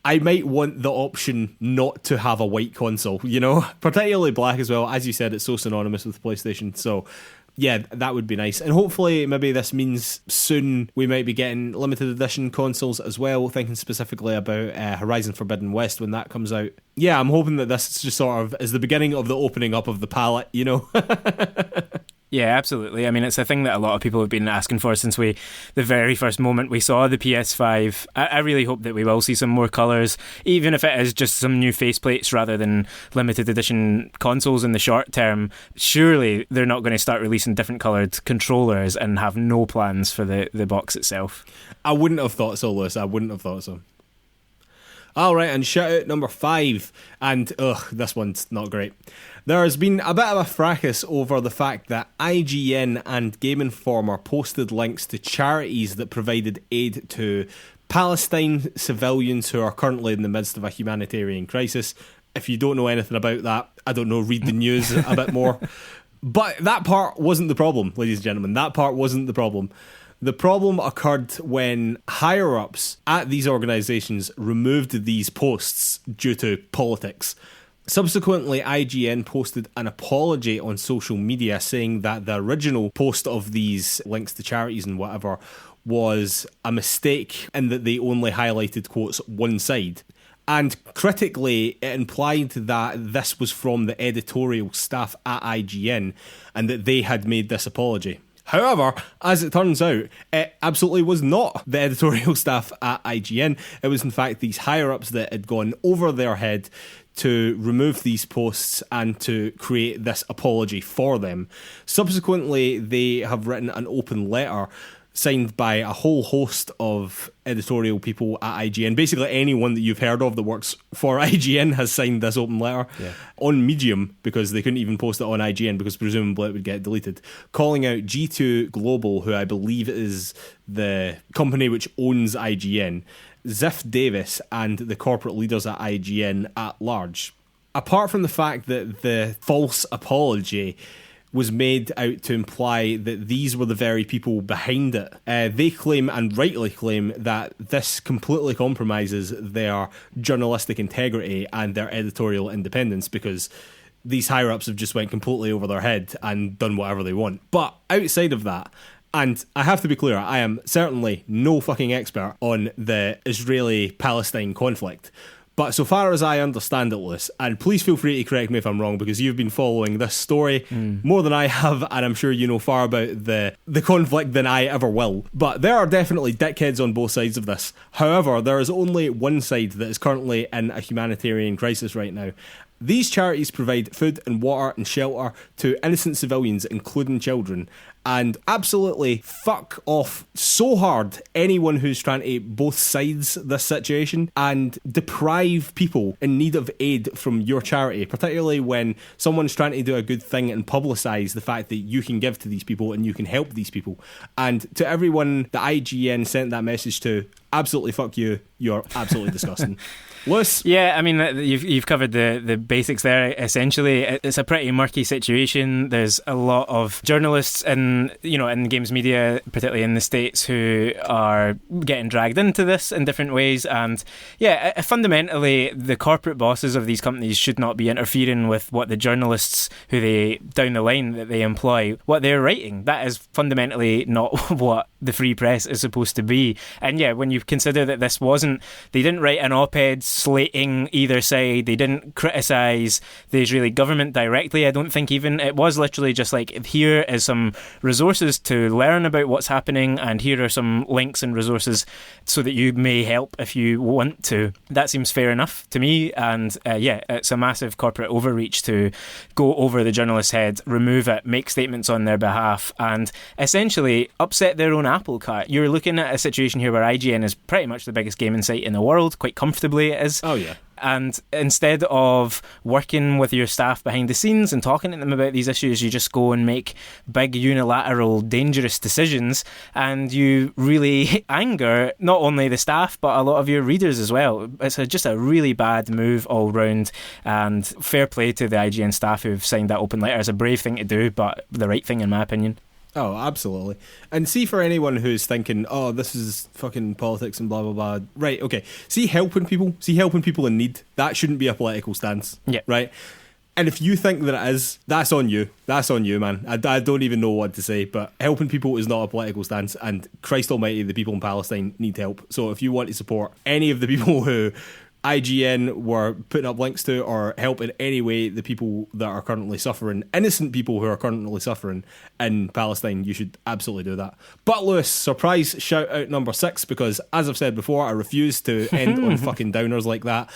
I might want the option not to have a white console, particularly black as well. As you said, it's so synonymous with PlayStation, so yeah, that would be nice. And hopefully maybe this means soon we might be getting limited edition consoles as well, thinking specifically about Horizon Forbidden West when that comes out. Yeah, I'm hoping that this just sort of is the beginning of the opening up of the palette, Yeah, absolutely. I mean, it's a thing that a lot of people have been asking for since the very first moment we saw the PS5. I really hope that we will see some more colours, even if it is just some new faceplates rather than limited edition consoles in the short term. Surely they're not going to start releasing different coloured controllers and have no plans for the box itself. I wouldn't have thought so, Lewis. I wouldn't have thought so. Alright, and shout out number 5, and this one's not great. There has been a bit of a fracas over the fact that IGN and Game Informer posted links to charities that provided aid to Palestine civilians who are currently in the midst of a humanitarian crisis. If you don't know anything about that, I don't know, read the news a bit more. But that part wasn't the problem, ladies and gentlemen. That part wasn't the problem. The problem occurred when higher-ups at these organisations removed these posts due to politics. Subsequently, IGN posted an apology on social media saying that the original post of these links to charities and whatever was a mistake and that they only highlighted, quotes, one side. And critically, it implied that this was from the editorial staff at IGN and that they had made this apology. However, as it turns out, it absolutely was not the editorial staff at IGN. It was in fact these higher-ups that had gone over their head to remove these posts and to create this apology for them. Subsequently, they have written an open letter signed by a whole host of editorial people at IGN. Basically, anyone that you've heard of that works for IGN has signed this open letter on Medium, because they couldn't even post it on IGN because presumably it would get deleted, calling out G2 Global, who I believe is the company which owns IGN, Ziff Davis, and the corporate leaders at IGN at large. Apart from the fact that the false apology was made out to imply that these were the very people behind it, they claim, and rightly claim, that this completely compromises their journalistic integrity and their editorial independence, because these higher-ups have just went completely over their head and done whatever they want. But outside of that, and I have to be clear, I am certainly no fucking expert on the Israeli-Palestine conflict, but so far as I understand it, Lewis, and please feel free to correct me if I'm wrong, because you've been following this story more than I have, and I'm sure you know far about the conflict than I ever will. But there are definitely dickheads on both sides of this. However, there is only one side that is currently in a humanitarian crisis right now. These charities provide food and water and shelter to innocent civilians, including children, and absolutely fuck off so hard anyone who's trying to both sides this situation and deprive people in need of aid from your charity, particularly when someone's trying to do a good thing and publicise the fact that you can give to these people and you can help these people. And to everyone that IGN sent that message to, absolutely fuck you. You're absolutely disgusting. Lewis? Yeah, I mean, you've covered the basics there. Essentially, it's a pretty murky situation. There's a lot of journalists in games media, particularly in the States, who are getting dragged into this in different ways. And yeah, fundamentally, the corporate bosses of these companies should not be interfering with what the journalists who they down the line that they employ, what they're writing. That is fundamentally not what the free press is supposed to be. And yeah, when you consider that they didn't write an op-ed slating either side, they didn't criticise the Israeli government directly, I don't think even. It was literally just like, here is some resources to learn about what's happening, and here are some links and resources so that you may help if you want to. That seems fair enough to me, and it's a massive corporate overreach to go over the journalist's head, remove it, make statements on their behalf, and essentially upset their own apple cart. You're looking at a situation here where IGN is pretty much the biggest gaming site in the world, quite comfortably it is. Oh yeah. And instead of working with your staff behind the scenes and talking to them about these issues, you just go and make big unilateral dangerous decisions, and you really anger not only the staff but a lot of your readers as well. It's just a really bad move all round, and fair play to the IGN staff who've signed that open letter. It's a brave thing to do, but the right thing in my opinion. Oh, absolutely. And see, for anyone who's thinking, oh, this is fucking politics and blah, blah, blah. Right, okay. See helping people in need. That shouldn't be a political stance. Yeah. Right? And if you think that it is, that's on you. That's on you, man. I don't even know what to say, but helping people is not a political stance, and Christ almighty, the people in Palestine need help. So if you want to support any of the people who IGN were putting up links to, or help in any way the people that are currently suffering, innocent people who are currently suffering in Palestine, you should absolutely do that. But Lewis, surprise shout out number 6, because as I've said before, I refuse to end on fucking downers like that.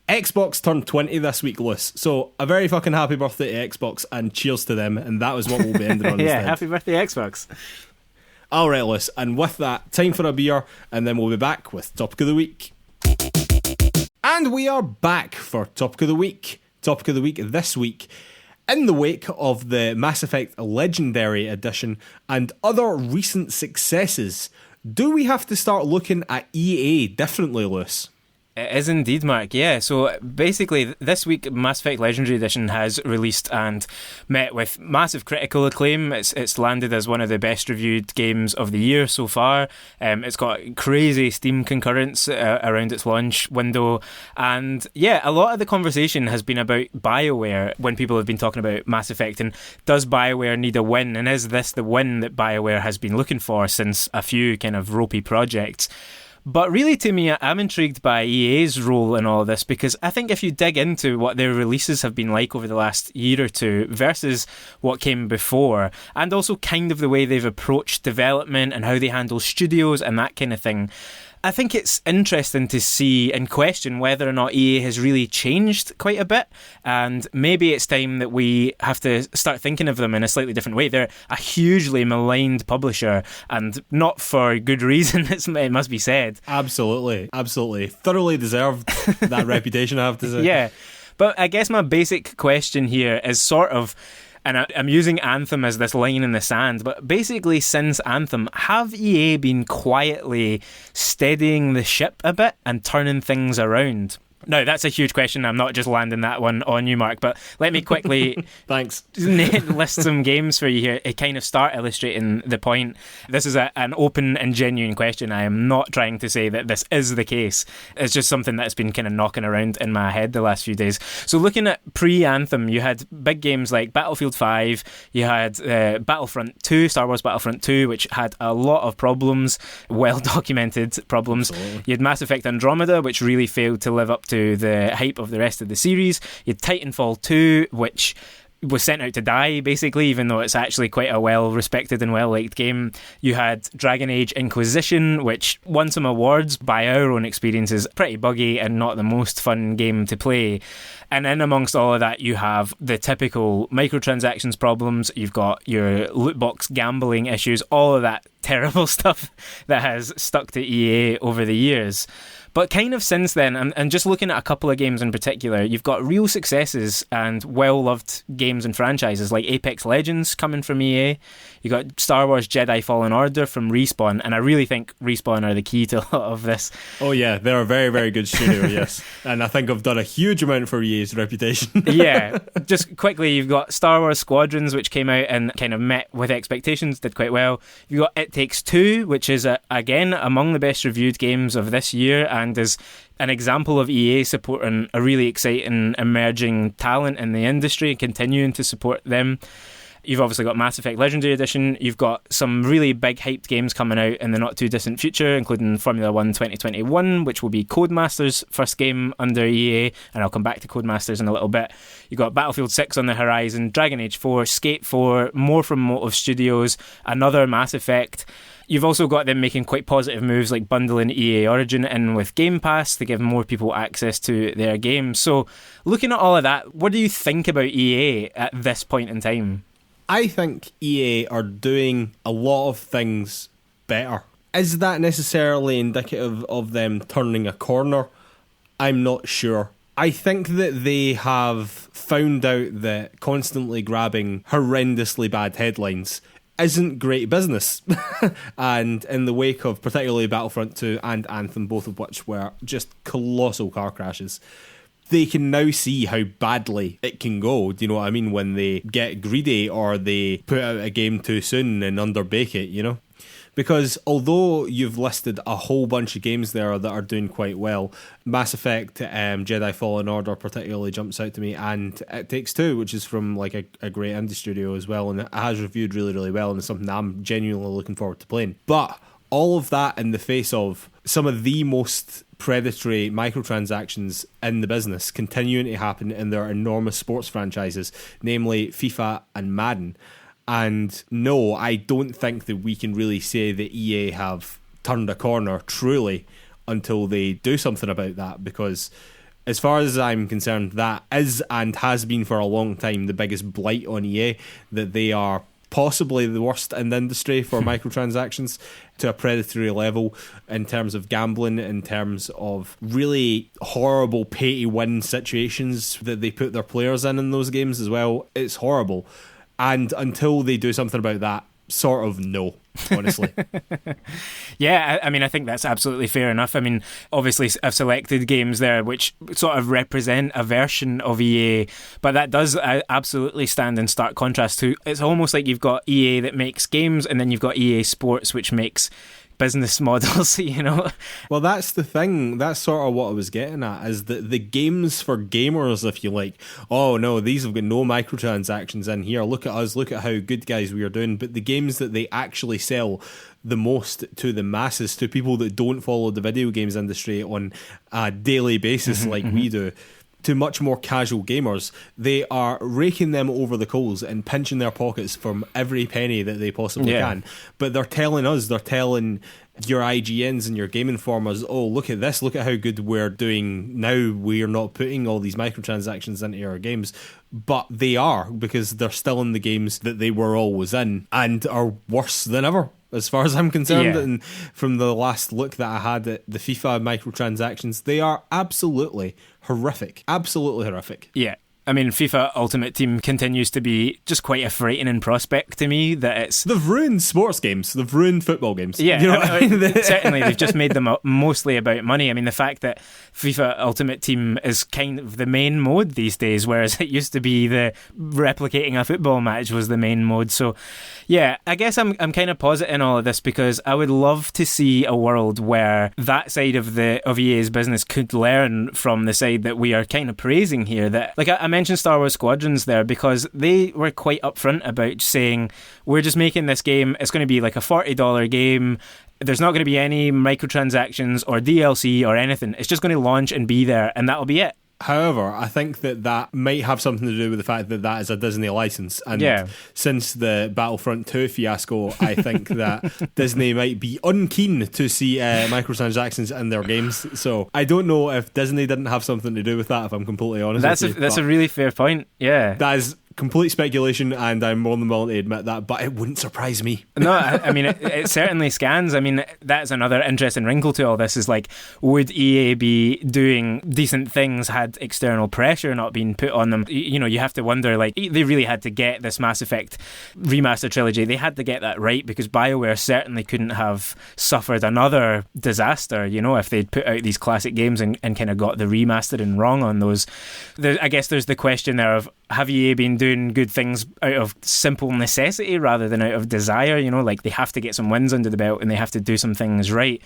Xbox turned 20 this week, Lewis. So a very fucking happy birthday to Xbox, and cheers to them. And that was what we'll be ending on. Yeah, instead. happy birthday, Xbox. All right, Lewis. And with that, time for a beer, and then we'll be back with Topic of the Week. And we are back for Topic of the Week. Topic of the Week this week, in the wake of the Mass Effect Legendary Edition and other recent successes, do we have to start looking at EA differently, Lewis? It is indeed, Mark. Yeah, so basically this week Mass Effect Legendary Edition has released and met with massive critical acclaim. It's landed as one of the best reviewed games of the year so far. It's got crazy Steam concurrence around its launch window. And yeah, a lot of the conversation has been about BioWare when people have been talking about Mass Effect, and does BioWare need a win, and is this the win that BioWare has been looking for since a few kind of ropey projects? But really, to me, I'm intrigued by EA's role in all of this, because I think if you dig into what their releases have been like over the last year or two versus what came before, and also kind of the way they've approached development and how they handle studios and that kind of thing, I think it's interesting to see and question whether or not EA has really changed quite a bit, and maybe it's time that we have to start thinking of them in a slightly different way. They're a hugely maligned publisher, and not for good reason, it must be said. Absolutely. Thoroughly deserved that reputation, I have to say. Yeah, but I guess my basic question here is sort of, and I'm using Anthem as this line in the sand, but basically since Anthem, have EA been quietly steadying the ship a bit and turning things around? Now, that's a huge question. I'm not just landing that one on you, Mark, but let me quickly Thanks. list some games for you here to kind of start illustrating the point. This is an open and genuine question. I am not trying to say that this is the case. It's just something that's been kind of knocking around in my head the last few days. So looking at pre-Anthem, you had big games like Battlefield 5, you had Battlefront 2, Star Wars Battlefront 2, which had a lot of problems, well-documented problems. Absolutely. You had Mass Effect Andromeda, which really failed to live up to the hype of the rest of the series. You had Titanfall 2, which was sent out to die, basically, even though it's actually quite a well-respected and well-liked game. You had Dragon Age Inquisition, which won some awards by our own experiences. Pretty buggy and not the most fun game to play. And in amongst all of that, you have the typical microtransactions problems. You've got your loot box gambling issues, all of that terrible stuff that has stuck to EA over the years. But kind of since then, and just looking at a couple of games in particular, you've got real successes and well-loved games and franchises like Apex Legends coming from EA. You got Star Wars Jedi Fallen Order from Respawn, and I really think Respawn are the key to a lot of this. Oh yeah, they're a very, very good studio, yes. And I think I've done a huge amount for EA's reputation. Yeah, just quickly, you've got Star Wars Squadrons, which came out and kind of met with expectations, did quite well. You've got It Takes Two, which is, again, among the best reviewed games of this year, and is an example of EA supporting a really exciting emerging talent in the industry and continuing to support them. You've obviously got Mass Effect Legendary Edition. You've got some really big hyped games coming out in the not too distant future, including Formula 1 2021, which will be Codemasters' first game under EA, and I'll come back to Codemasters in a little bit. You've got Battlefield 6 on the horizon, Dragon Age 4, Skate 4, more from Motive Studios, another Mass Effect. You've also got them making quite positive moves like bundling EA Origin in with Game Pass to give more people access to their games. So looking at all of that, what do you think about EA at this point in time? I think EA are doing a lot of things better. Is that necessarily indicative of them turning a corner? I'm not sure. I think that they have found out that constantly grabbing horrendously bad headlines isn't great business. And in the wake of particularly Battlefront 2 and Anthem, both of which were just colossal car crashes, they can now see how badly it can go. Do you know what I mean? When they get greedy or they put out a game too soon and underbake it, you know? Because although you've listed a whole bunch of games there that are doing quite well, Mass Effect, Jedi Fallen Order particularly jumps out to me, and It Takes Two, which is from like a great indie studio as well, and it has reviewed really, really well, and it's something that I'm genuinely looking forward to playing. But all of that in the face of some of the most predatory microtransactions in the business continuing to happen in their enormous sports franchises, namely FIFA and Madden. And no, I don't think that we can really say that EA have turned a corner truly until they do something about that, because as far as I'm concerned, that is and has been for a long time the biggest blight on EA, that they are possibly the worst in the industry for microtransactions to a predatory level in terms of gambling, in terms of really horrible pay-to-win situations that they put their players in those games as well. It's horrible. And until they do something about that, sort of no, honestly. Yeah, I mean, I think that's absolutely fair enough. I mean, obviously I've selected games there which sort of represent a version of EA, but that does absolutely stand in stark contrast to, it's almost like you've got EA that makes games and then you've got EA Sports which makes business models, you know. Well, that's the thing. That's sort of what I was getting at, is that the games for gamers, if you like, oh no, these have got no microtransactions in here. Look at us, look at how good guys we are doing. But the games that they actually sell the most to the masses, to people that don't follow the video games industry on a daily basis we do, to much more casual gamers, they are raking them over the coals and pinching their pockets from every penny that they possibly can. But they're telling your IGNs and your Game Informers, oh, look at this, look at how good we're doing now. We're not putting all these microtransactions into our games. But they are, because they're still in the games that they were always in and are worse than ever, as far as I'm concerned. Yeah. And from the last look that I had at the FIFA microtransactions, they are absolutely horrific. Absolutely horrific. Yeah. I mean, FIFA Ultimate Team continues to be just quite a frightening prospect to me. That it's They've ruined sports games. They've ruined football games. Yeah, you know I mean, certainly they've just made them mostly about money. I mean, the fact that FIFA Ultimate Team is kind of the main mode these days, whereas it used to be the replicating a football match was the main mode. So, yeah, I guess I'm kind of positing all of this because I would love to see a world where that side of EA's business could learn from the side that we are kind of praising here. That, like I mentioned Star Wars Squadrons there because they were quite upfront about saying, we're just making this game, it's going to be like a $40 game, there's not going to be any microtransactions or DLC or anything, it's just going to launch and be there and that'll be it. However, I think that might have something to do with the fact that is a Disney license. And since the Battlefront 2 fiasco, I think that Disney might be unkeen to see microtransactions in their games. So I don't know if Disney didn't have something to do with that, if I'm completely honest with you. That's a really fair point, yeah. That is complete speculation, and I'm more than willing to admit that, but it wouldn't surprise me. No, I mean, it certainly scans. I mean, that's another interesting wrinkle to all this, is like, would EA be doing decent things had external pressure not been put on them? You know, you have to wonder, like, they really had to get this Mass Effect remaster trilogy, they had to get that right, because BioWare certainly couldn't have suffered another disaster, you know, if they'd put out these classic games and kind of got the remastering wrong on those. I guess there's the question there of, have EA been doing good things out of simple necessity rather than out of desire? You know, like they have to get some wins under the belt and they have to do some things right.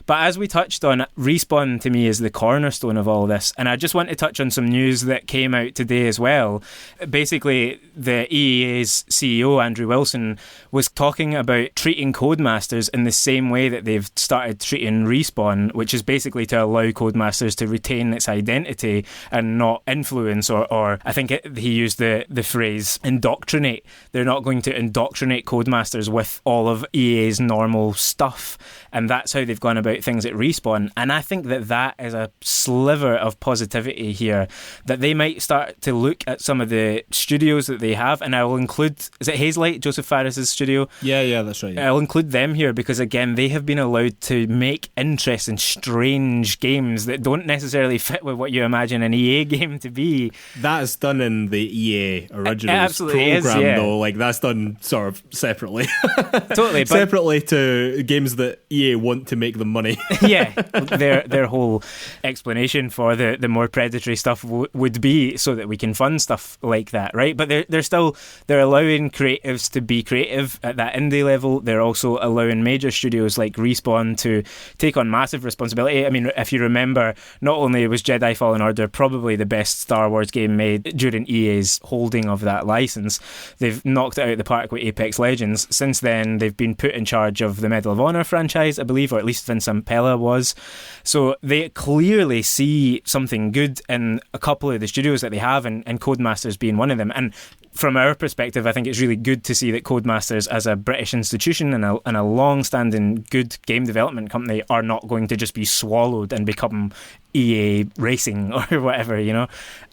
But as we touched on, Respawn to me is the cornerstone of all this. And I just want to touch on some news that came out today as well. Basically, the EA's CEO, Andrew Wilson, was talking about treating Codemasters in the same way that they've started treating Respawn, which is basically to allow Codemasters to retain its identity and not influence, or I think he used the phrase indoctrinate. They're not going to indoctrinate Codemasters with all of EA's normal stuff. And that's how they've gone about things at Respawn. And I think that is a sliver of positivity here, that they might start to look at some of the studios that they have, and I will include, is it Hazelight, Joseph Fares' studio? Yeah, that's right. I'll include them here because, again, they have been allowed to make interesting, strange games that don't necessarily fit with what you imagine an EA game to be. That is done in the EA Originals program, though. Like, that's done sort of separately. Totally. But separately to games that EA want to make them money. Yeah, their whole explanation for the more predatory stuff would be so that we can fund stuff like that, right? But they're allowing creatives to be creative at that indie level. They're also allowing major studios like Respawn to take on massive responsibility. I mean, if you remember, not only was Jedi Fallen Order probably the best Star Wars game made during EA's holding of that license, they've knocked it out of the park with Apex Legends. Since then, they've been put in charge of the Medal of Honor franchise, I believe, or at least Vince Ampella was. So they clearly see something good in a couple of the studios that they have, and Codemasters being one of them. And from our perspective, I think it's really good to see that Codemasters, as a British institution and a long-standing good game development company, are not going to just be swallowed and become EA Racing or whatever, you know.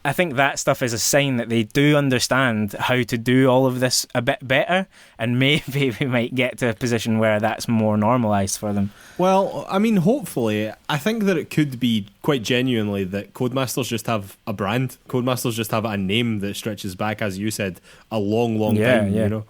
I think that stuff is a sign that they do understand how to do all of this a bit better, and maybe we might get to a position where that's more normalised for them. Well, I mean, hopefully. I think that it could be quite genuinely that Codemasters just have a brand. Codemasters just have a name that stretches back, as you said, a long time, you know.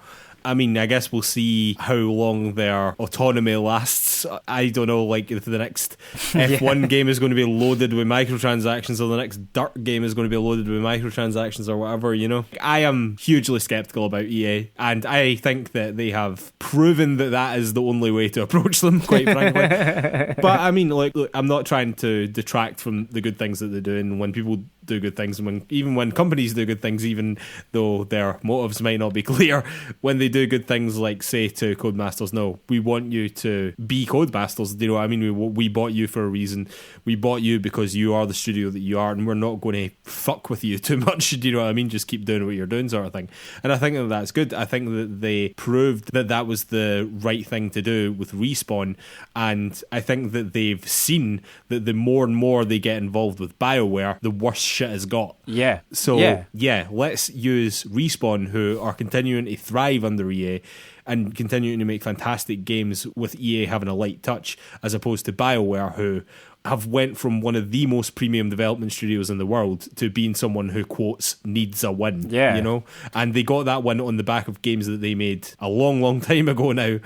I mean, I guess we'll see how long their autonomy lasts. I don't know, like if the next F1 game is going to be loaded with microtransactions, or the next Dirt game is going to be loaded with microtransactions, or whatever, you know. I am hugely skeptical about EA, and I think that they have proven that that is the only way to approach them, quite frankly. But I mean, look, I'm not trying to detract from the good things that they're doing. When people do good things, and even when companies do good things, even though their motives might not be clear, when they do good things, like say to Codemasters, no, we want you to be Codemasters, do you know what I mean? We bought you for a reason. We bought you because you are the studio that you are, and we're not going to fuck with you too much, do you know what I mean? Just keep doing what you're doing, sort of thing. And I think that that's good. I think that they proved that that was the right thing to do with Respawn, and I think that they've seen that the more and more they get involved with BioWare, the worse shit has got. Yeah. So, yeah, let's use Respawn, who are continuing to thrive under EA and continuing to make fantastic games with EA having a light touch, as opposed to BioWare, who have went from one of the most premium development studios in the world to being someone who, quotes, needs a win, you know? And they got that win on the back of games that they made a long, long time ago now.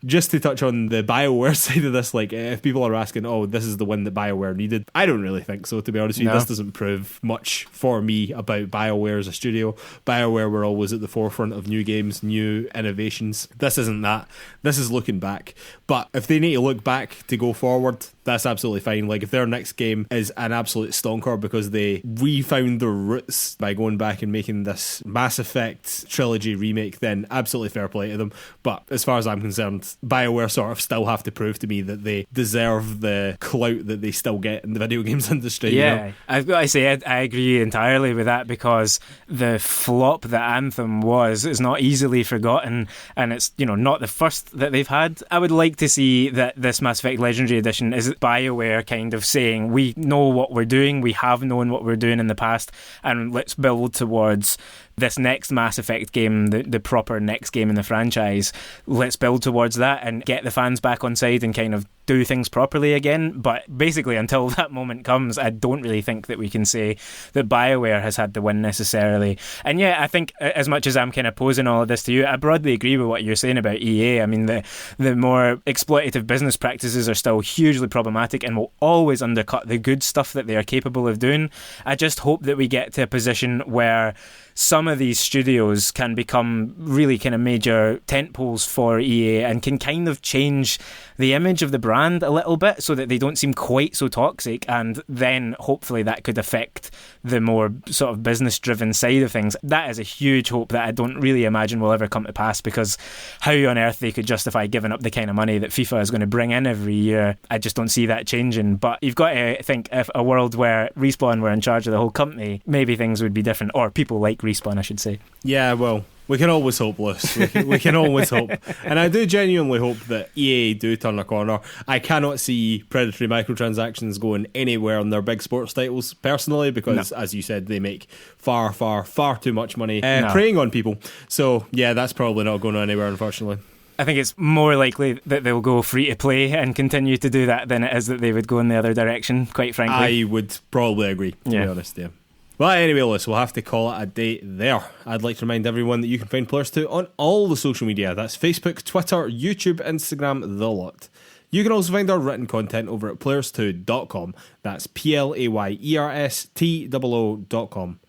Just to touch on the BioWare side of this, like, if people are asking, oh, this is the win that BioWare needed, I don't really think so, to be honest with you. This doesn't prove much for me about BioWare as a studio. BioWare were always at the forefront of new games, new innovations. This isn't that. This is looking back. But if they need to look back to go forward, that's absolutely fine. Like, if their next game is an absolute stonker because they refound their roots by going back and making this Mass Effect trilogy remake, then absolutely fair play to them. But as far as I'm concerned, BioWare sort of still have to prove to me that they deserve the clout that they still get in the video games industry. Yeah, you know? I've got to say, I agree entirely with that, because the flop that Anthem was is not easily forgotten, and it's, you know, not the first that they've had. I would like to see that this Mass Effect Legendary Edition is BioWare kind of saying, we know what we're doing, we have known what we're doing in the past, and let's build towards this next Mass Effect game, the proper next game in the franchise. Let's build towards that and get the fans back on side and kind of do things properly again. But basically, until that moment comes, I don't really think that we can say that BioWare has had the win necessarily. And yeah, I think as much as I'm kind of posing all of this to you, I broadly agree with what you're saying about EA. I mean, the more exploitative business practices are still hugely problematic and will always undercut the good stuff that they are capable of doing. I just hope that we get to a position where some of these studios can become really kind of major tentpoles for EA and can kind of change the image of the brand a little bit so that they don't seem quite so toxic, and then hopefully that could affect the more sort of business-driven side of things. That is a huge hope that I don't really imagine will ever come to pass, because how on earth they could justify giving up the kind of money that FIFA is going to bring in every year, I just don't see that changing. But you've got to think, if a world where Respawn were in charge of the whole company, maybe things would be different, or people like Respawn, I should say. Yeah, well, we can always hope, Lewis. We can always hope. And I do genuinely hope that EA do turn a corner. I cannot see predatory microtransactions going anywhere on their big sports titles, personally, because, as you said, they make far, far, far too much money preying on people. So, yeah, that's probably not going anywhere, unfortunately. I think it's more likely that they'll go free to play and continue to do that than it is that they would go in the other direction, quite frankly. I would probably agree, to be honest, yeah. Well, anyway, Lewis, we'll have to call it a day there. I'd like to remind everyone that you can find PlayersToo on all the social media. That's Facebook, Twitter, YouTube, Instagram, the lot. You can also find our written content over at PlayersToo.com. That's PLAYERSTOO.com.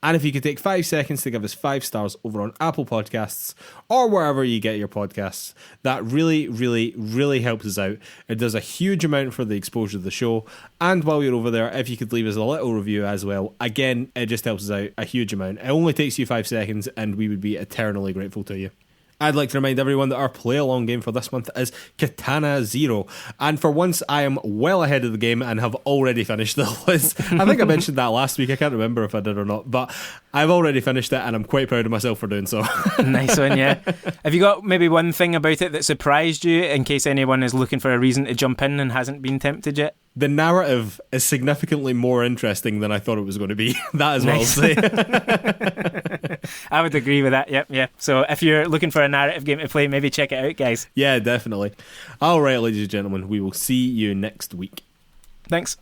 And if you could take 5 seconds to give us 5 stars over on Apple Podcasts or wherever you get your podcasts, that really, really, really helps us out. It does a huge amount for the exposure of the show. And while you're over there, if you could leave us a little review as well, again, it just helps us out a huge amount. It only takes you 5 seconds and we would be eternally grateful to you. I'd like to remind everyone that our play-along game for this month is Katana Zero. And for once, I am well ahead of the game and have already finished the list. I think I mentioned that last week. I can't remember if I did or not. But I've already finished it and I'm quite proud of myself for doing so. Nice one, yeah. Have you got maybe one thing about it that surprised you, in case anyone is looking for a reason to jump in and hasn't been tempted yet? The narrative is significantly more interesting than I thought it was going to be. That is what I'll say. I would agree with that, yep, yeah. So if you're looking for a narrative game to play, maybe check it out, guys. Yeah, definitely. All right, ladies and gentlemen, we will see you next week. Thanks.